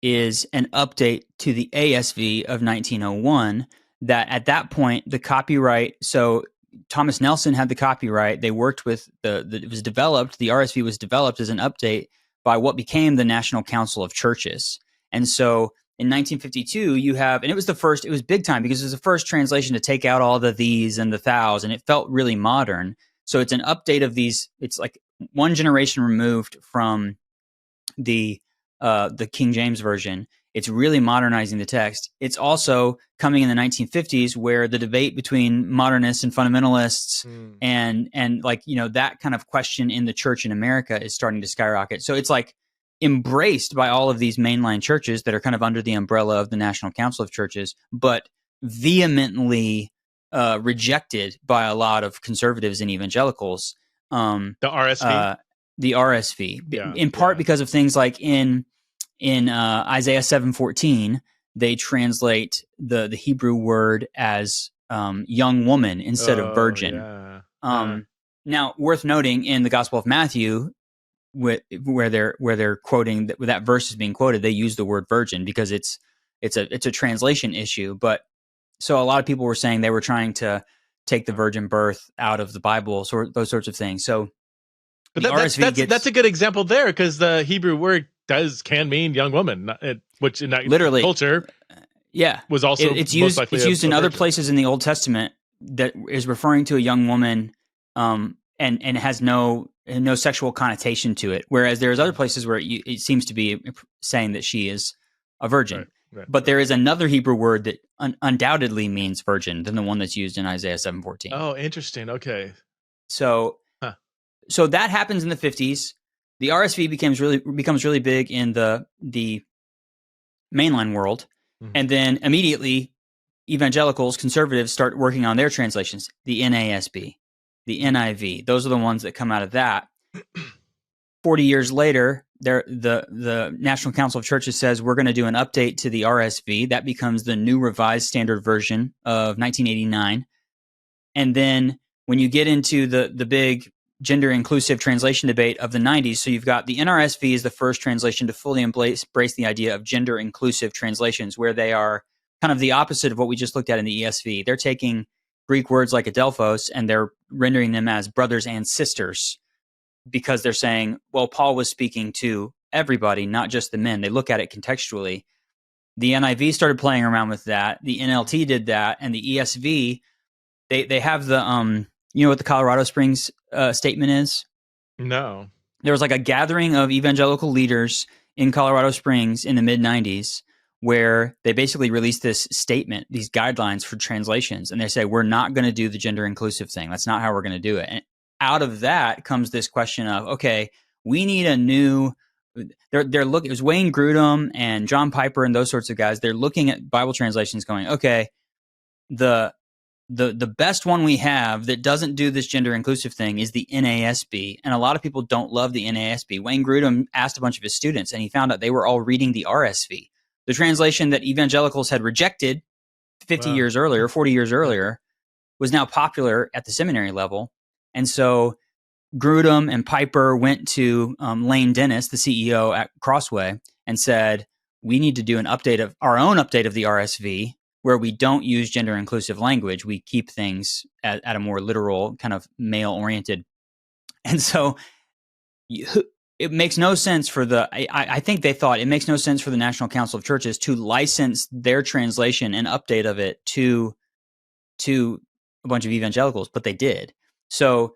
is an update to the ASV of 1901 that at that point, the copyright, so Thomas Nelson had the copyright. They worked with it was developed, the RSV was developed as an update by what became the National Council of Churches. And so in 1952, you have, and it was big time because it was the first translation to take out all the these and the thous, and it felt really modern. So it's an update of these. It's like one generation removed from the King James Version. It's really modernizing the text. It's also coming in the 1950s, where the debate between modernists and fundamentalists and like, that kind of question in the church in America is starting to skyrocket. So it's like embraced by all of these mainline churches that are kind of under the umbrella of the National Council of Churches, but vehemently rejected by a lot of conservatives and evangelicals. The RSV? The RSV, in part because of things like in Isaiah 7:14, they translate the Hebrew word as young woman instead of virgin. Now, worth noting, in the Gospel of Matthew, where they're quoting that verse is being quoted, they use the word virgin because it's a translation issue. But so a lot of people were saying they were trying to take the virgin birth out of the Bible, those sorts of things. So, but that's a good example there, because the Hebrew word can mean young woman, which in that literally culture, was also it's used in other places in the Old Testament that is referring to a young woman, and has no sexual connotation to it. Whereas there's other places where it seems to be saying that she is a virgin. Right. But there is another Hebrew word that undoubtedly means virgin than the one that's used in Isaiah 7:14. Oh, interesting. Okay. So that happens in the 50s. The RSV becomes really big in the mainline world, and then immediately evangelicals, conservatives start working on their translations. The NASB, the NIV, those are the ones that come out of that. 40 years later, the National Council of Churches says we're going to do an update to the RSV. That becomes the New Revised Standard Version of 1989. And then when you get into the big gender inclusive translation debate of the 90s, so you've got the NRSV is the first translation to fully embrace the idea of gender inclusive translations, where they are kind of the opposite of what we just looked at in the ESV. They're taking Greek words like adelphos and they're rendering them as brothers and sisters because they're saying, well, Paul was speaking to everybody, not just the men. They look at it contextually. The NIV started playing around with that. The NLT did that, and the ESV, they have the you know what the Colorado Springs statement is? No. There was like a gathering of evangelical leaders in Colorado Springs in the mid-90s where they basically released this statement, these guidelines for translations, and they say, we're not going to do the gender inclusive thing. That's not how we're going to do it. And out of that comes this question of, okay, we need a new... They're looking. It was Wayne Grudem and John Piper and those sorts of guys. They're looking at Bible translations, going, okay, the best one we have that doesn't do this gender inclusive thing is the NASB, and a lot of people don't love the NASB. Wayne Grudem asked a bunch of his students, and he found out they were all reading the RSV, the translation that evangelicals had rejected 50 years earlier, 40 years earlier, was now popular at the seminary level, and so Grudem and Piper went to Lane Dennis, the CEO at Crossway, and said, we need to do our own update of the RSV where we don't use gender inclusive language. We keep things at a more literal, kind of male oriented. And so it makes no sense for I think they thought it makes no sense for the National Council of Churches to license their translation and update of it to a bunch of evangelicals, but they did. So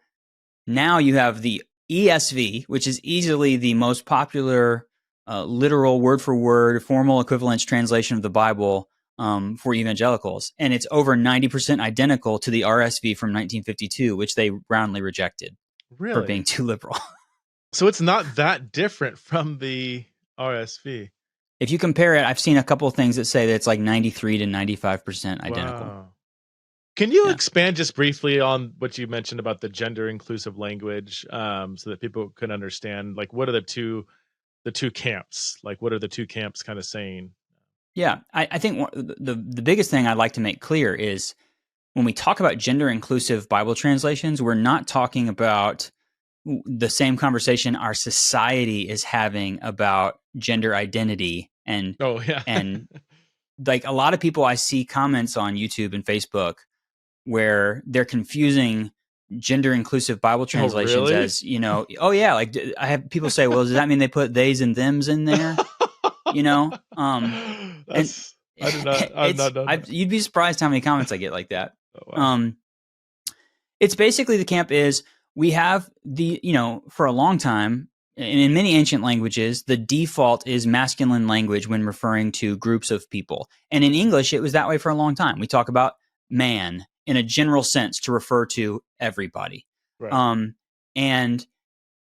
now you have the ESV, which is easily the most popular literal word-for-word formal equivalence translation of the Bible for evangelicals. And it's over 90% identical to the RSV from 1952, which they roundly rejected for being too liberal. So it's not that different from the RSV. If you compare it, I've seen a couple of things that say that it's like 93 to 95% identical. Wow. Can you expand just briefly on what you mentioned about the gender inclusive language, so that people can understand, like, what are the two camps? Like, what are the two camps kind of saying? Yeah, I think the biggest thing I'd like to make clear is when we talk about gender inclusive Bible translations, we're not talking about the same conversation our society is having about gender identity and and like a lot of people I see comments on YouTube and Facebook where they're confusing gender inclusive Bible translations as, you know, like I have people say, well, does that mean they put theys and thems in there? You know, you'd be surprised how many comments I get like that. Oh, wow. It's basically the camp is we have for a long time, and in many ancient languages, the default is masculine language when referring to groups of people. And in English, it was that way for a long time. We talk about man in a general sense to refer to everybody. Right.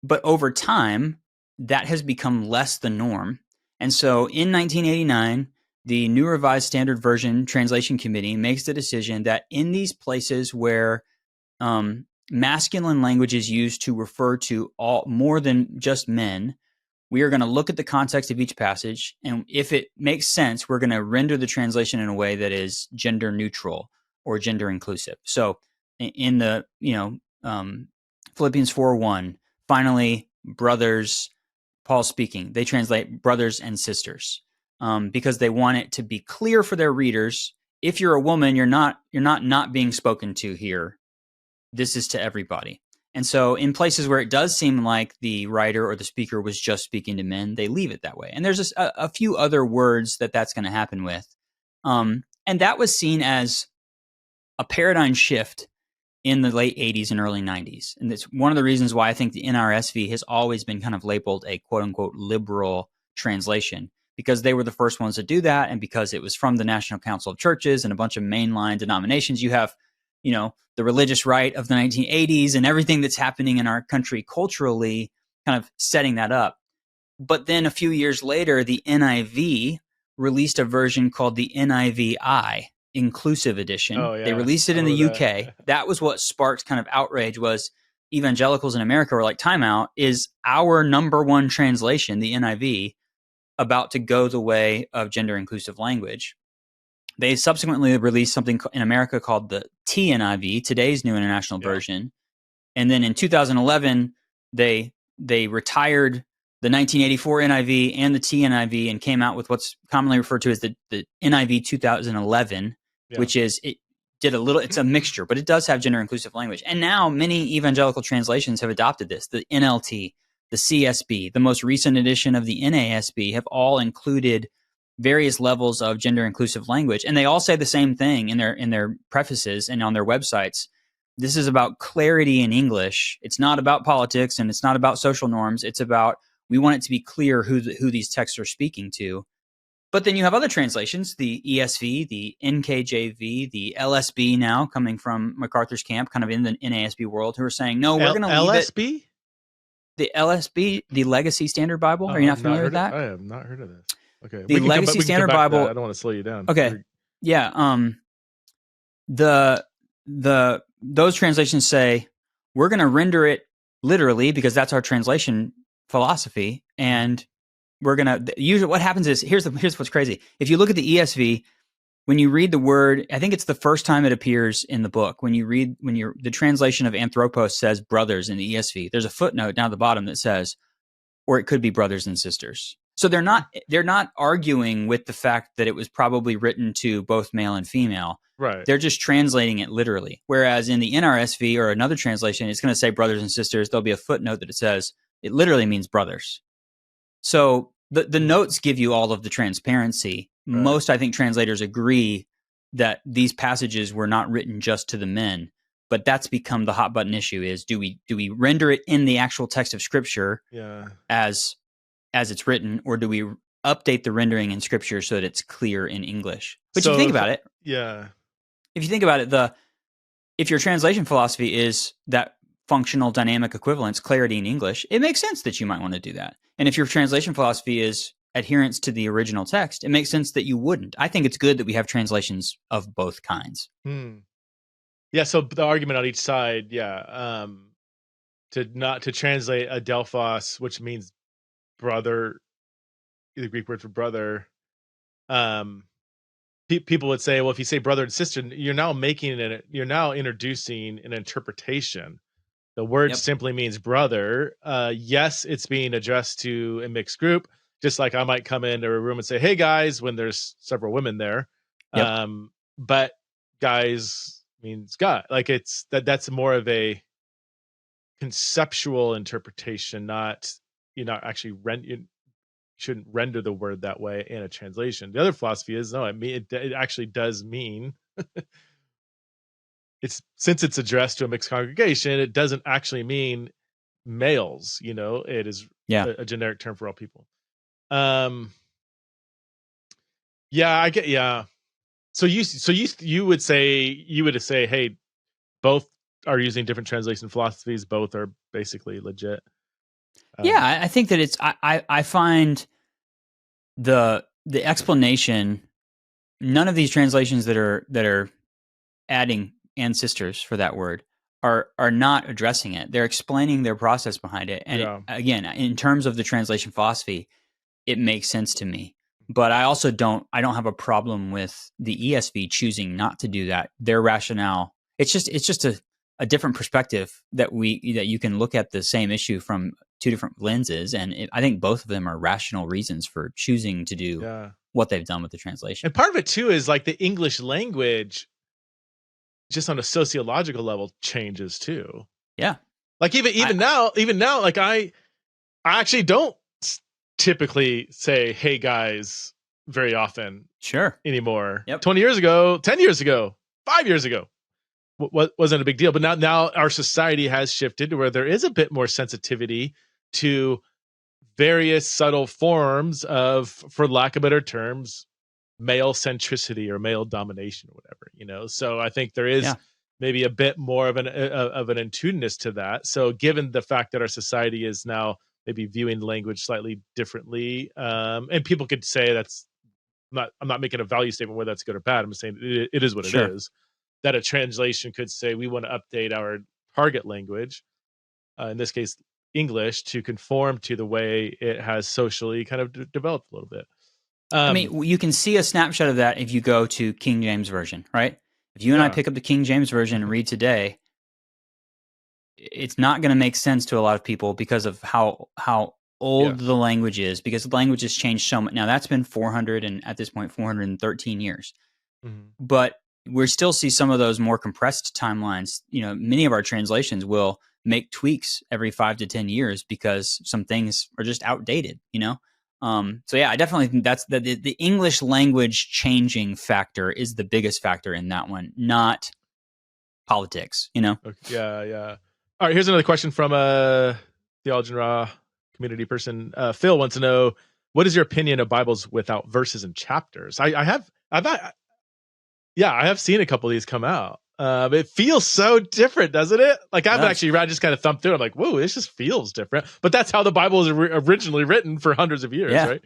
But over time, that has become less the norm. And so in 1989, the New Revised Standard Version Translation Committee makes the decision that in these places where masculine language is used to refer to more than just men, we are going to look at the context of each passage, and if it makes sense, we're going to render the translation in a way that is gender neutral or gender inclusive. So in the Philippians 4:1, finally, brothers, Paul's speaking, they translate brothers and sisters because they want it to be clear for their readers. If you're a woman, you're not being spoken to here. This is to everybody. And so in places where it does seem like the writer or the speaker was just speaking to men, they leave it that way. And there's a few other words that's going to happen with. And that was seen as a paradigm shift in the late 80s and early 90s. And it's one of the reasons why I think the NRSV has always been kind of labeled a quote-unquote liberal translation, because they were the first ones to do that, and because it was from the National Council of Churches and a bunch of mainline denominations. You have, the religious right of the 1980s and everything that's happening in our country culturally kind of setting that up. But then a few years later, the NIV released a version called the NIVI, Inclusive Edition. Oh, yeah. They released it in the UK. That was what sparked kind of outrage. Was evangelicals in America were like, time out, is our number one translation, the NIV, about to go the way of gender inclusive language? They subsequently released something in America called the TNIV, Today's New International Version. And then in 2011, they retired the 1984 NIV and the TNIV and came out with what's commonly referred to as the NIV 2011, which is it's a mixture, but it does have gender inclusive language. And now many evangelical translations have adopted this. The NLT, the CSB, the most recent edition of the NASB have all included various levels of gender inclusive language. And they all say the same thing in their prefaces and on their websites. This is about clarity in English. It's not about politics and it's not about social norms. It's about, we want it to be clear who these texts are speaking to. But then you have other translations, the ESV, the NKJV, the LSB now coming from MacArthur's camp, kind of in the NASB world, who are saying, no, we're going to leave LSB? it. The LSB, the Legacy Standard Bible. Are you not familiar with that? I have not heard of this. Okay. The Legacy Standard Bible. I don't want to slow you down. Okay. Yeah. Those translations say we're going to render it literally because that's our translation philosophy, and we're going to usually what happens is here's what's crazy. If you look at the ESV, when you read the word, I think it's the first time it appears in the book. The translation of anthropos says brothers in the ESV. There's a footnote down at the bottom that says, or it could be brothers and sisters. So they're not arguing with the fact that it was probably written to both male and female. Right. They're just translating it literally. Whereas in the NRSV or another translation, it's going to say brothers and sisters. There'll be a footnote that it says it literally means brothers. So the notes give you all of the transparency. Right. Most, I think, translators agree that these passages were not written just to the men, but that's become the hot button issue: is do we render it in the actual text of Scripture as it's written, or do we update the rendering in Scripture so that it's clear in English? But if you think about it, if you think about it, if your translation philosophy is that functional dynamic equivalence, clarity in English, it makes sense that you might want to do that. And if your translation philosophy is adherence to the original text, it makes sense that you wouldn't. I think it's good that we have translations of both kinds. Yeah, so the argument on each side, to translate adelphos, which means brother, the Greek word for brother, people would say, well, if you say brother and sister, you're now introducing an interpretation. The word simply means brother. Yes, it's being addressed to a mixed group, just like I might come into a room and say, hey guys, when there's several women there. But guys means God. Like that's more of a conceptual interpretation, not, actually you shouldn't render the word that way in a translation. The other philosophy is, no, it actually does mean since it's addressed to a mixed congregation, it doesn't actually mean males, it is a generic term for all people. I get, So you would say, hey, both are using different translation philosophies. Both are basically legit. I think that I find the explanation, none of these translations that are adding and sisters for that word are not addressing it. They're explaining their process behind it. And again, in terms of the translation philosophy, it makes sense to me. But I also don't have a problem with the ESV choosing not to do that. Their rationale, it's just a different perspective that you can look at the same issue from two different lenses. And I think both of them are rational reasons for choosing to do what they've done with the translation. And part of it too is like the English language, just on a sociological level, changes too. Yeah. Like even now, like I actually don't typically say, hey guys, very often anymore. 20 years ago, 10 years ago, 5 years ago, wasn't a big deal. But now our society has shifted to where there is a bit more sensitivity to various subtle forms of, for lack of better terms, male centricity or male domination or whatever, So I think there is maybe a bit more of an intuitiveness to that. So given the fact that our society is now maybe viewing language slightly differently, and people could say I'm not making a value statement whether that's good or bad. I'm just saying it is what it is. That a translation could say we want to update our target language, in this case English, to conform to the way it has socially kind of developed a little bit. I mean, you can see a snapshot of that if you go to King James Version, right? If you and I pick up the King James Version and read today, it's not going to make sense to a lot of people because of how old the language is, because the language has changed so much. Now that's been 400 and at this point 413 years. Mm-hmm. But we still see some of those more compressed timelines. Many of our translations will make tweaks every 5 to 10 years because some things are just outdated, So yeah, I definitely think that's the English language changing factor is the biggest factor in that one, not politics, Okay. Yeah. All right, here's another question from a Theologian Raw community person. Phil wants to know, what is your opinion of Bibles without verses and chapters? I have seen a couple of these come out. It feels so different, doesn't it? Like I just kind of thumbed through it. I'm like, whoa, this just feels different. But that's how the Bible was originally written for hundreds of years, right?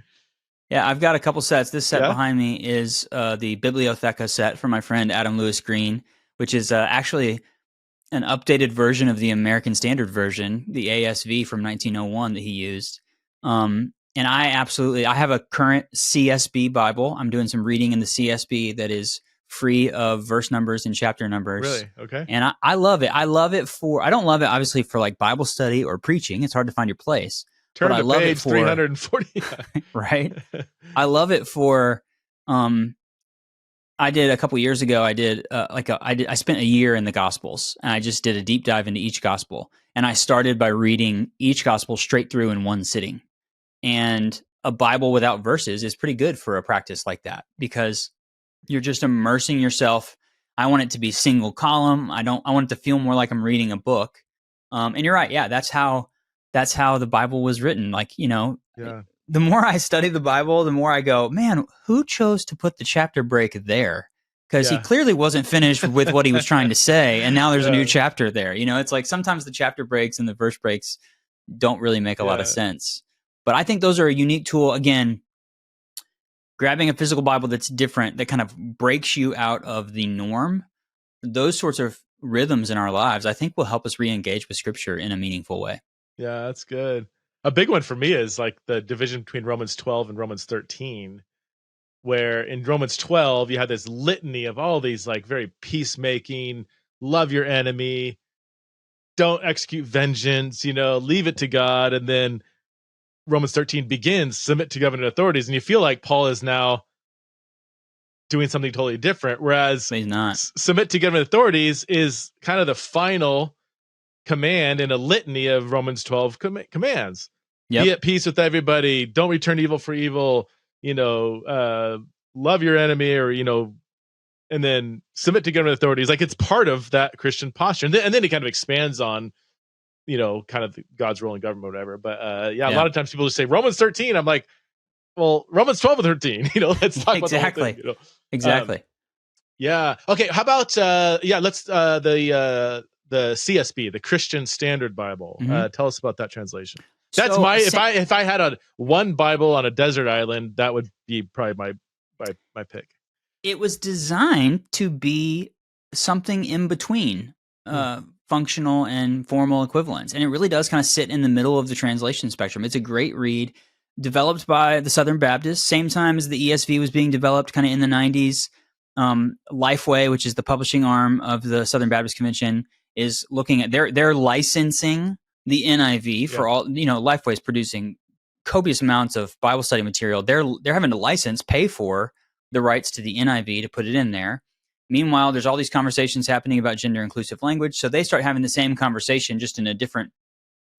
Yeah, I've got a couple sets. This set behind me is the Bibliotheca set from my friend Adam Lewis Green, which is actually an updated version of the American Standard Version, the ASV from 1901 that he used. And I have a current CSB Bible. I'm doing some reading in the CSB that is free of verse numbers and chapter numbers. Really? Okay. And I love it. I don't love it obviously for like Bible study or preaching. It's hard to find your place. Turn but to I love page it for 340. right. I love it for I did a couple years ago. I spent a year in the Gospels, and I just did a deep dive into each Gospel. And I started by reading each Gospel straight through in one sitting. And a Bible without verses is pretty good for a practice like that, because you're just immersing yourself. I want it to be single column. I want it to feel more like I'm reading a book. And you're right. Yeah, that's how the Bible was written. Like, the more I study the Bible, the more I go, man, who chose to put the chapter break there? Because he clearly wasn't finished with what he was trying to say, and now there's a new chapter there. It's like sometimes the chapter breaks and the verse breaks don't really make a lot of sense. But I think those are a unique tool. Again, grabbing a physical Bible that's different, that kind of breaks you out of the norm, those sorts of rhythms in our lives, I think will help us re-engage with Scripture in a meaningful way. Yeah, that's good. A big one for me is like the division between Romans 12 and Romans 13, where in Romans 12, you have this litany of all these like very peacemaking, love your enemy, don't execute vengeance, leave it to God. And then Romans 13 begins, submit to governing authorities. And you feel like Paul is now doing something totally different. Whereas he's not. Submit to governing authorities is kind of the final command in a litany of Romans 12 commands. Be at peace with everybody. Don't return evil for evil. Love your enemy, or and then submit to government authorities. Like it's part of that Christian posture, and then it kind of expands on, kind of God's role in government, or whatever. But a lot of times people just say Romans 13. I'm like, well, Romans 12 and 13. Let's talk about the whole thing, Exactly. Yeah. Okay. How about let's the CSB, the Christian Standard Bible. Tell us about that translation. That's if I had one Bible on a desert island, that would be probably my pick. It was designed to be something in between functional and formal equivalents, and it really does kind of sit in the middle of the translation spectrum. It's a great read, developed by the Southern Baptists, same time as the ESV was being developed, kind of in the 90s. Lifeway, which is the publishing arm of the Southern Baptist Convention, is looking at they're licensing the NIV for all. Lifeway is producing copious amounts of Bible study material. They're having to pay for the rights to the NIV to put it in there. Meanwhile, there's all these conversations happening about gender inclusive language, so they start having the same conversation, just in a different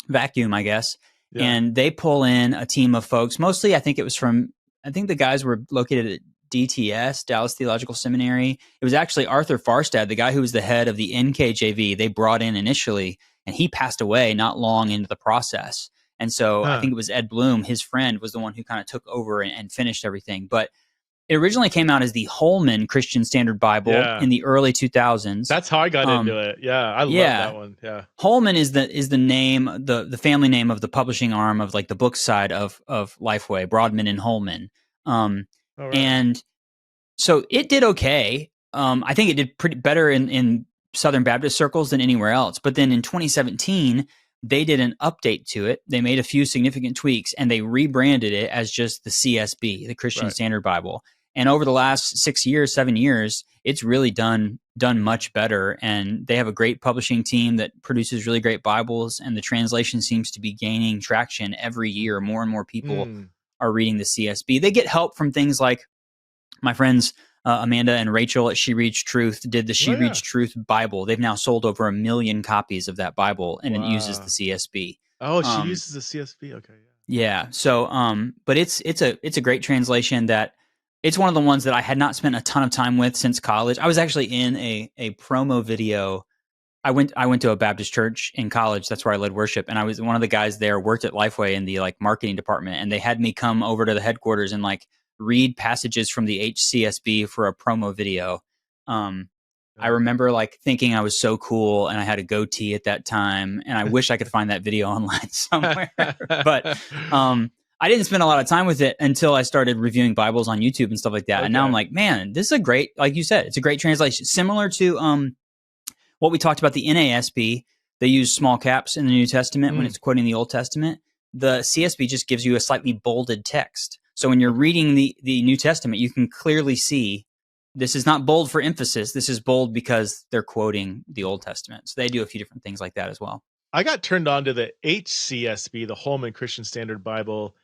vacuum, I guess. Yeah. And they pull in a team of folks. Mostly, I think the guys were located at DTS, Dallas Theological Seminary. It was actually Arthur Farstad, the guy who was the head of the NKJV, they brought in initially, and he passed away not long into the process. And so I think it was Ed Bloom, his friend, was the one who kind of took over and finished everything. But it originally came out as the Holman Christian Standard Bible in the early 2000s. That's how I got into it. Yeah, I love that one. Yeah, Holman is the name, the family name of the publishing arm of like the book side of Lifeway, Broadman and Holman. Right. And so it did okay. I think it did pretty better in Southern Baptist circles than anywhere else. But then in 2017, they did an update to it. They made a few significant tweaks, and they rebranded it as just the CSB, the Christian Standard Bible. And over the last 7 years, it's really done much better. And they have a great publishing team that produces really great Bibles, and the translation seems to be gaining traction every year. More and more people are reading the CSB. They get help from things like my friends Amanda and Rachel at She Reads Truth did the She Reads Truth Bible. They've now sold over 1 million copies of that Bible, and it uses the CSB. Oh, she uses the CSB. Okay. Yeah. So, but it's a great translation that it's one of the ones that I had not spent a ton of time with since college. I was actually in a promo video. I went to a Baptist church in college. That's where I led worship. And I was one of the guys there, worked at Lifeway in the like marketing department. And they had me come over to the headquarters and like read passages from the HCSB for a promo video. I remember like thinking I was so cool, and I had a goatee at that time. And I wish I could find that video online somewhere, but, I didn't spend a lot of time with it until I started reviewing Bibles on YouTube and stuff like that. Okay. And now I'm like, man, this is a great, like you said, it's a great translation. Similar to what we talked about, the NASB. They use small caps in the New Testament when it's quoting the Old Testament. The CSB just gives you a slightly bolded text. So when you're reading the New Testament, you can clearly see this is not bold for emphasis. This is bold because they're quoting the Old Testament. So they do a few different things like that as well. I got turned on to the HCSB, the Holman Christian Standard Bible,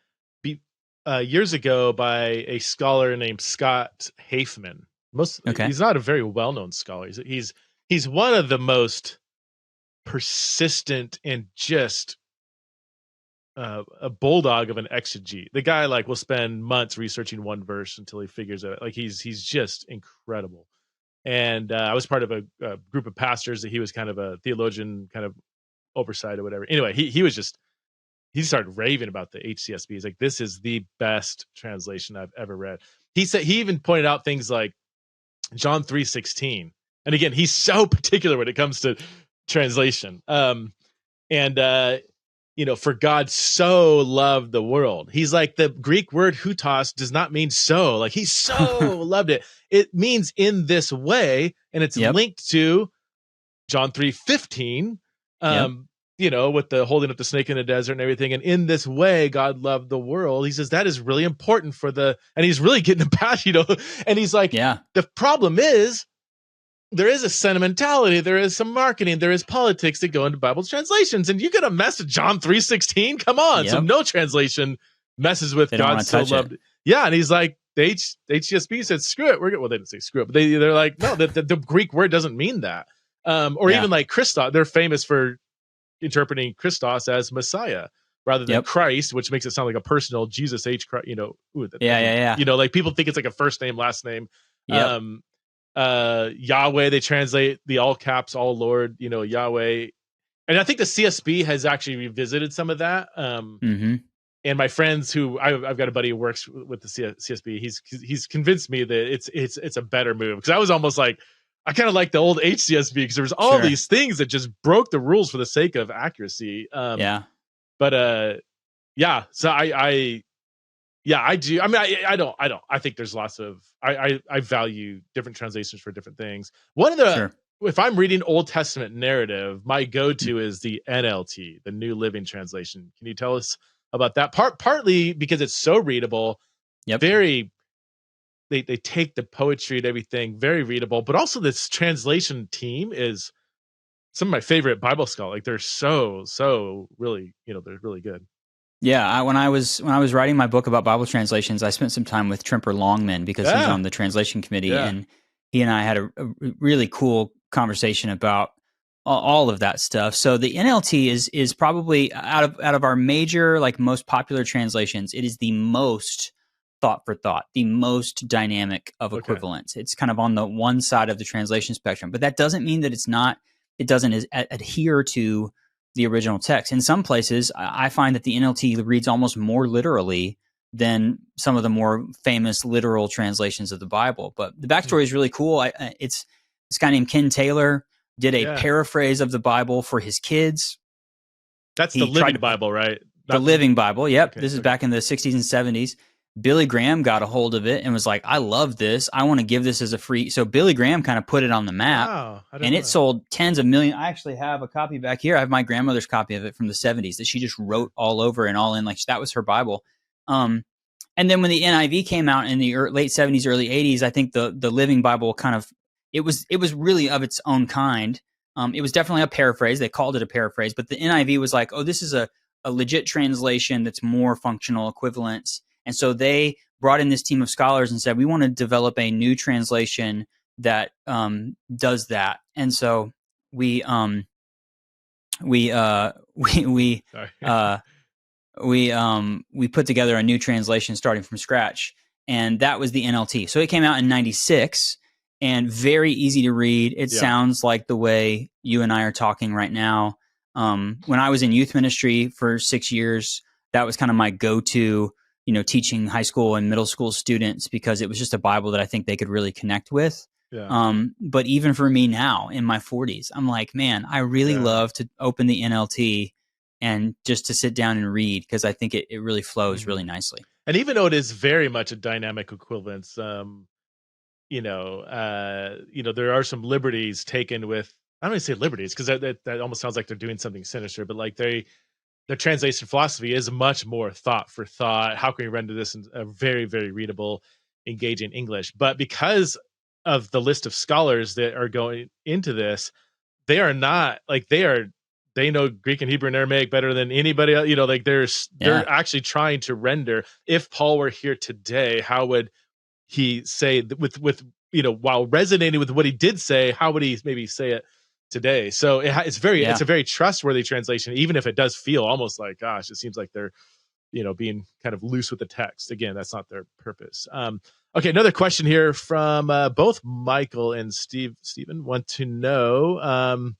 years ago by a scholar named Scott Hafeman. He's not a very well-known scholar. He's one of the most persistent and just a bulldog of an exegete. The guy like will spend months researching one verse until he figures it out. Like he's just incredible. And I was part of a group of pastors that he was kind of a theologian, kind of oversight or whatever. Anyway, he started raving about the HCSB. He's like, this is the best translation I've ever read. He said he even pointed out things like John 3:16. And again, he's so particular when it comes to translation. For God so loved the world. He's like, the Greek word hutos does not mean so. Like he so loved it. It means in this way, and it's linked to John 3:15. With the holding up the snake in the desert and everything. And in this way, God loved the world. He says that is really important and he's really getting a pass, and he's like, the problem is there is a sentimentality, there is some marketing, there is politics that go into Bible translations. And you get a mess of John 3:16. Come on. So no translation messes with God so loved. Yeah. And he's like, the HCSB said, screw it. Well, they didn't say screw it, but they're like, no, the Greek word doesn't mean that. Even like Christos, they're famous for interpreting Christos as Messiah rather than Christ, which makes it sound like a personal Jesus H. Christ, like people think it's like a first name, last name. Yahweh, they translate the all caps, all Lord, Yahweh. And I think the CSB has actually revisited some of that. And my friends I've got a buddy who works with the CSB. He's convinced me that it's a better move, because I was almost like, I kind of like the old HCSB because there was all these things that just broke the rules for the sake of accuracy. So I do. I mean, I don't. I think there's lots of. I value different translations for different things. One of the if I'm reading Old Testament narrative, my go-to is the NLT, the New Living Translation. Can you tell us about that? Partly because it's so readable. Very. They take the poetry and everything, very readable, but also this translation team is some of my favorite Bible scholars. Like they're so really, they're really good. Yeah, when I was writing my book about Bible translations, I spent some time with Tremper Longman because he's on the translation committee, and he and I had a really cool conversation about all of that stuff. So the NLT is probably out of our major, like most popular translations, it is the most thought for thought, the most dynamic of equivalents. It's kind of on the one side of the translation spectrum, but that doesn't mean that it doesn't adhere to the original text. In some places, I find that the NLT reads almost more literally than some of the more famous literal translations of the Bible. But the backstory is really cool. It's this guy named Ken Taylor did a paraphrase of the Bible for his kids. That's the Living Bible, right? The Living Bible. Yep. This is back in the 60s and 70s. Billy Graham got a hold of it and was like, I love this. I want to give this as a free. So Billy Graham kind of put it on the map, and it sold tens of millions. I actually have a copy back here. I have my grandmother's copy of it from the 70s that she just wrote all over and all in. Like that was her Bible. And And then when the NIV came out in the late 70s, early 80s, I think the Living Bible kind of, it was really of its own kind. It was definitely a paraphrase. They called it a paraphrase, but the NIV was like, oh, this is a legit translation that's more functional equivalence. And so they brought in this team of scholars and said, we want to develop a new translation that does that. And so we put together a new translation starting from scratch, and that was the NLT. So it came out in 96 and very easy to read. It sounds like the way you and I are talking right now. When I was in youth ministry for 6 years, that was kind of my go-to, teaching high school and middle school students, because it was just a Bible that I think they could really connect with. Yeah. But even for me now in my 40s, I'm like, man, I really love to open the NLT and just to sit down and read, because I think it really flows really nicely. And even though it is very much a dynamic equivalence, there are some liberties taken with, I don't even say liberties, because that almost sounds like they're doing something sinister, but like their translation philosophy is much more thought for thought. How can we render this in a very, very readable, engaging English? But because of the list of scholars that are going into this, they are not like they know Greek and Hebrew and Aramaic better than anybody else. They're actually trying to render. If Paul were here today, how would he say with while resonating with what he did say, how would he maybe say it today? So it's a very trustworthy translation, even if it does feel almost like, gosh, it seems like they're being kind of loose with the text. Again, that's not their purpose. Okay, another question here from both Michael and Stephen want to know,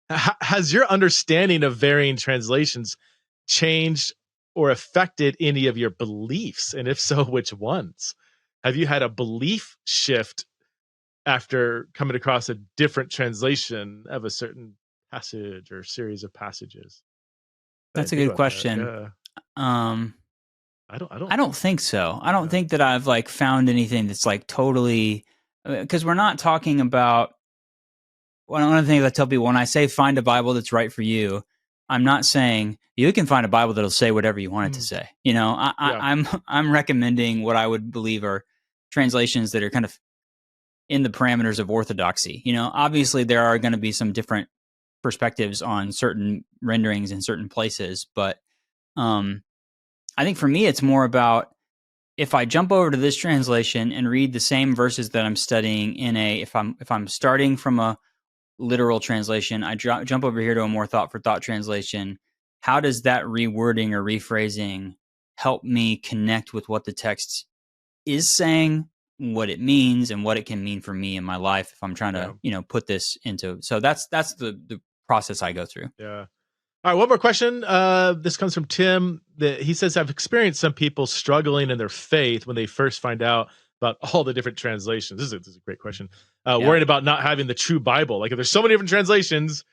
has your understanding of varying translations changed or affected any of your beliefs? And if so, which ones? Have you had a belief shift after coming across a different translation of a certain passage or series of passages? That's a good question. I don't think so. I don't think that I've like found anything that's like totally, because we're not talking about, one of the things I tell people when I say find a Bible that's right for you, I'm not saying you can find a Bible that'll say whatever you want it to say. I'm recommending what I would believe are translations that are kind of in the parameters of orthodoxy. Obviously there are going to be some different perspectives on certain renderings in certain places, but I think for me it's more about, if I jump over to this translation and read the same verses that I'm studying if I'm starting from a literal translation, I jump over here to a more thought for thought translation. How does that rewording or rephrasing help me connect with what the text is saying, what it means, and what it can mean for me in my life if I'm trying to, put this into. So that's the process I go through. Yeah. All right, one more question. This comes from Tim. He says, I've experienced some people struggling in their faith when they first find out about all the different translations. This is a great question. Worried about not having the true Bible. Like, if there's so many different translations,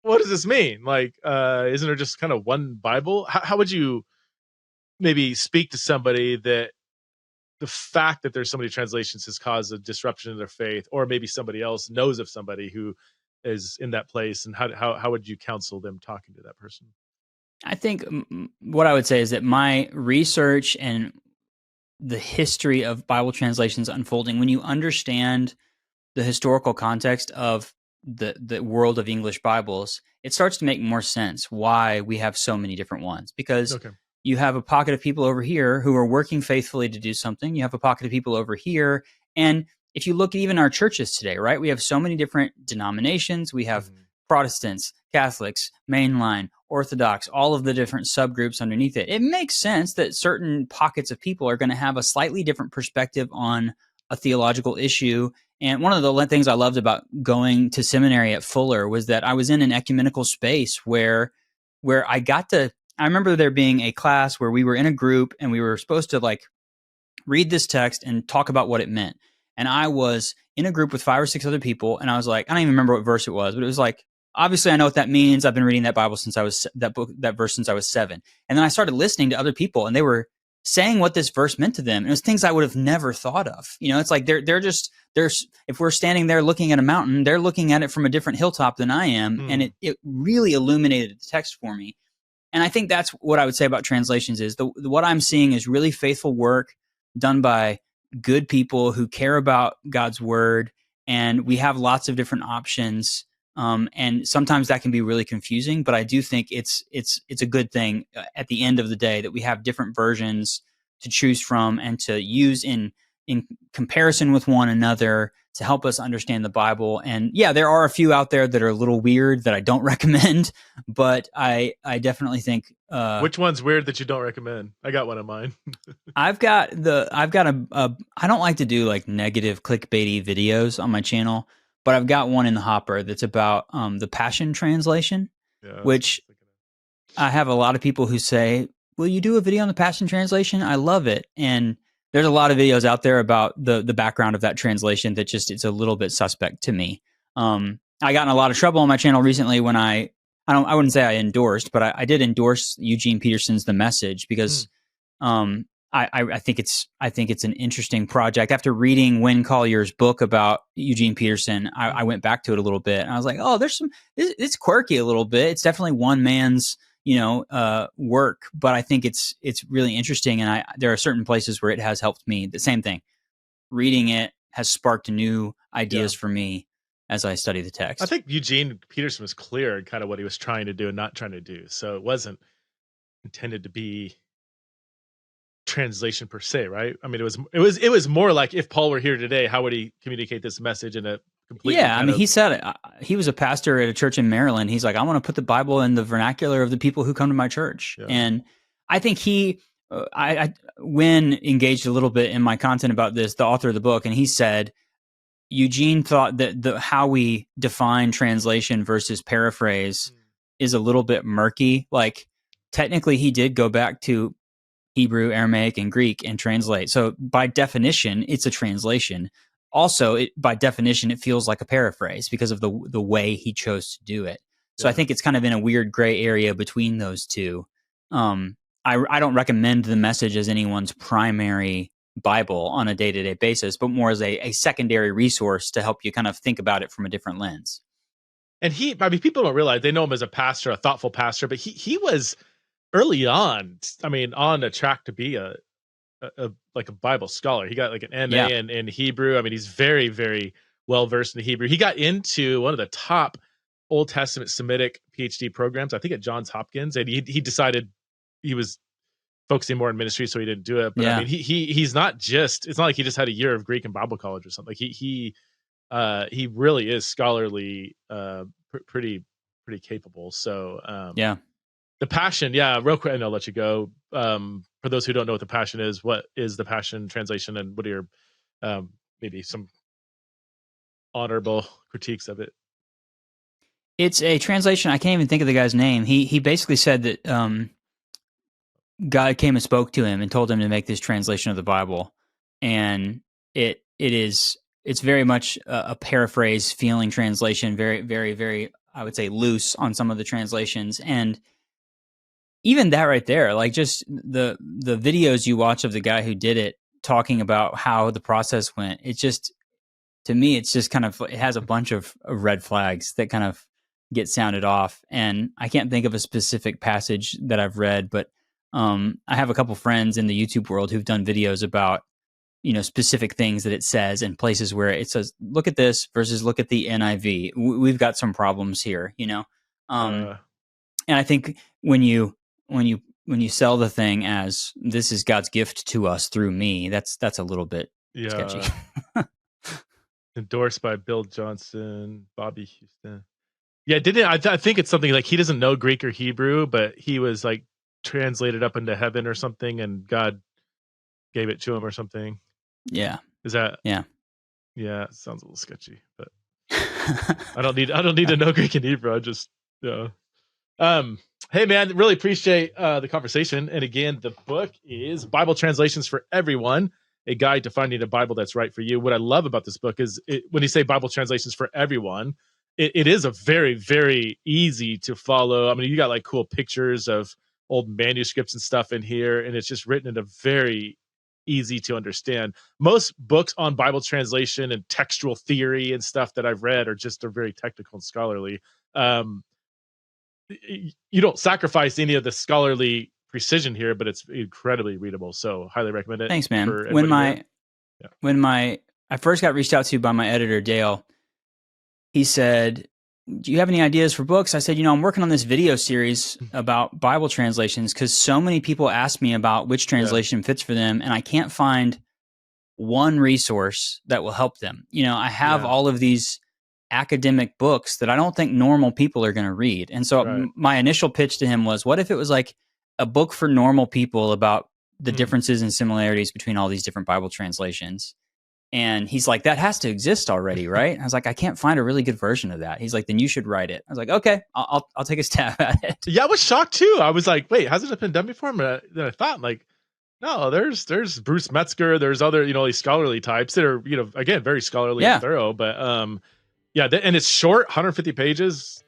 what does this mean? Like, isn't there just kind of one Bible? How would you maybe speak to somebody that the fact that there's so many translations has caused a disruption in their faith, or maybe somebody else knows of somebody who is in that place, and how would you counsel them talking to that person? I think what I would say is that my research and the history of Bible translations unfolding, when you understand the historical context of the world of English Bibles, it starts to make more sense why we have so many different ones. Because you have a pocket of people over here who are working faithfully to do something. You have a pocket of people over here. And if you look at even our churches today, right, we have so many different denominations. We have Protestants, Catholics, mainline, Orthodox, all of the different subgroups underneath it. It makes sense that certain pockets of people are going to have a slightly different perspective on a theological issue. And one of the things I loved about going to seminary at Fuller was that I was in an ecumenical space where I remember there being a class where we were in a group and we were supposed to like read this text and talk about what it meant. And I was in a group with 5 or 6 other people, and I was like, I don't even remember what verse it was, but it was like, obviously I know what that means. I've been reading that Bible since that verse since I was 7. And then I started listening to other people, and they were saying what this verse meant to them. And it was things I would have never thought of. It's like they're if we're standing there looking at a mountain, they're looking at it from a different hilltop than I am. And it really illuminated the text for me. And I think that's what I would say about translations is what I'm seeing is really faithful work done by good people who care about God's word. And we have lots of different options. And sometimes that can be really confusing, but I do think it's a good thing at the end of the day that we have different versions to choose from and to use in comparison with one another to help us understand the Bible. And yeah, there are a few out there that are a little weird that I don't recommend, but I definitely think. Which one's weird that you don't recommend? I got one of mine. I don't like to do like negative clickbaity videos on my channel, but I've got one in the hopper that's about the Passion Translation, which I have a lot of people who say, will you do a video on the Passion Translation? I love it. And there's a lot of videos out there about the background of that translation that just, it's a little bit suspect to me. I got in a lot of trouble on my channel recently when I wouldn't say I endorsed, but I did endorse Eugene Peterson's The Message because I think it's an interesting project. After reading Wynne Collier's book about Eugene Peterson, I went back to it a little bit and I was like, oh, it's quirky a little bit. It's definitely one man's work, but I think it's really interesting. And there are certain places where it has helped me. The same thing, reading it has sparked new ideas for me as I study the text. I think Eugene Peterson was clear in kind of what he was trying to do and not trying to do. So it wasn't intended to be translation per se, right? I mean, it was more like if Paul were here today, how would he communicate this message in a completely? Yeah, I mean, he said he was a pastor at a church in Maryland. He's like, I want to put the Bible in the vernacular of the people who come to my church, and I think Wynne engaged a little bit in my content about this, the author of the book, and he said Eugene thought that how we define translation versus paraphrase is a little bit murky. Like, technically, he did go back to Hebrew, Aramaic, and Greek and translate. So by definition, it's a translation. Also, by definition, it feels like a paraphrase because of the way he chose to do it. So I think it's kind of in a weird gray area between those two. I don't recommend The Message as anyone's primary Bible on a day-to-day basis, but more as a secondary resource to help you kind of think about it from a different lens. And people don't realize, they know him as a pastor, a thoughtful pastor, but he was early on, I mean, on a track to be a Bible scholar. He got like an MA in Hebrew. I mean, he's very, very well versed in Hebrew. He got into one of the top Old Testament Semitic PhD programs, I think at Johns Hopkins, and he decided he was focusing more on ministry, so he didn't do it. But I mean, he's not just, it's not like he just had a year of Greek and Bible college or something. Like he really is scholarly, pretty capable. So the Passion, real quick, and I'll let you go. For those who don't know what the Passion is, what is the Passion Translation, and what are your maybe some honorable critiques of it? It's a translation. I can't even think of the guy's name. He basically said that God came and spoke to him and told him to make this translation of the Bible, and it's very much a paraphrase feeling translation, very, very, very, I would say, loose on some of the translations. And even that right there, like just the videos you watch of the guy who did it talking about how the process went, it just, to me, it's just kind of, it has a bunch of red flags that kind of get sounded off. And I can't think of a specific passage that I've read, but I have a couple friends in the YouTube world who've done videos about, specific things that it says and places where it says, look at this versus look at the NIV. We've got some problems here, and I think when you sell the thing as this is God's gift to us through me, that's a little bit sketchy. Endorsed by Bill Johnson, Bobby Houston. Yeah, I think it's something like he doesn't know Greek or Hebrew, but he was like translated up into heaven or something, and God gave it to him or something. Yeah. Is that? Yeah. Yeah, it sounds a little sketchy, but I don't need to know Greek and Hebrew. I just hey man, really appreciate the conversation. And again, the book is Bible Translations for Everyone, a guide to finding a Bible that's right for you. What I love about this book is when you say Bible Translations for Everyone, it is a very, very easy to follow. I mean, you got like cool pictures of old manuscripts and stuff in here, and it's just written in a very easy to understand. Most books on Bible translation and textual theory and stuff that I've read are very technical and scholarly. you don't sacrifice any of the scholarly precision here, but it's incredibly readable. So highly recommend it. Thanks, man. When I first got reached out to by my editor, Dale, he said, do you have any ideas for books? I said, I'm working on this video series about Bible translations because so many people ask me about which translation fits for them, and I can't find one resource that will help them. I have all of these academic books that I don't think normal people are going to read. And so my initial pitch to him was, what if it was like a book for normal people about the differences and similarities between all these different Bible translations? And he's like, that has to exist already, right? I was like, I can't find a really good version of that. He's like, then you should write it. I was like, okay, I'll take a stab at it. Yeah, I was shocked too. I was like, wait, hasn't it been done before? Then I thought, like, no, there's Bruce Metzger, there's other, these scholarly types that are, again, very scholarly and thorough, but and it's short, 150 pages.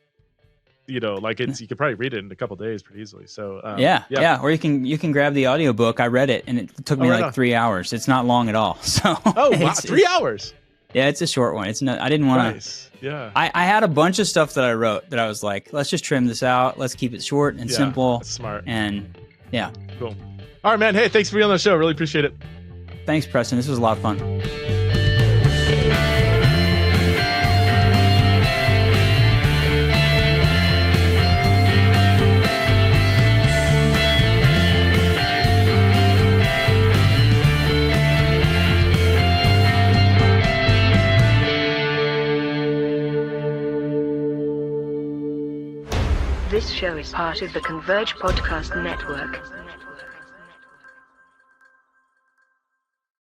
Like you could probably read it in a couple of days pretty easily. So or you can grab the audiobook. I read it and it took me 3 hours. It's not long at all. So wow, 3 hours. Yeah, it's a short one. It's not. I didn't want to. Nice. Yeah. I had a bunch of stuff that I wrote that I was like, let's just trim this out. Let's keep it short and simple. That's smart. And cool. All right, man. Hey, thanks for being on the show. Really appreciate it. Thanks, Preston. This was a lot of fun. This show is part of the Converge Podcast Network.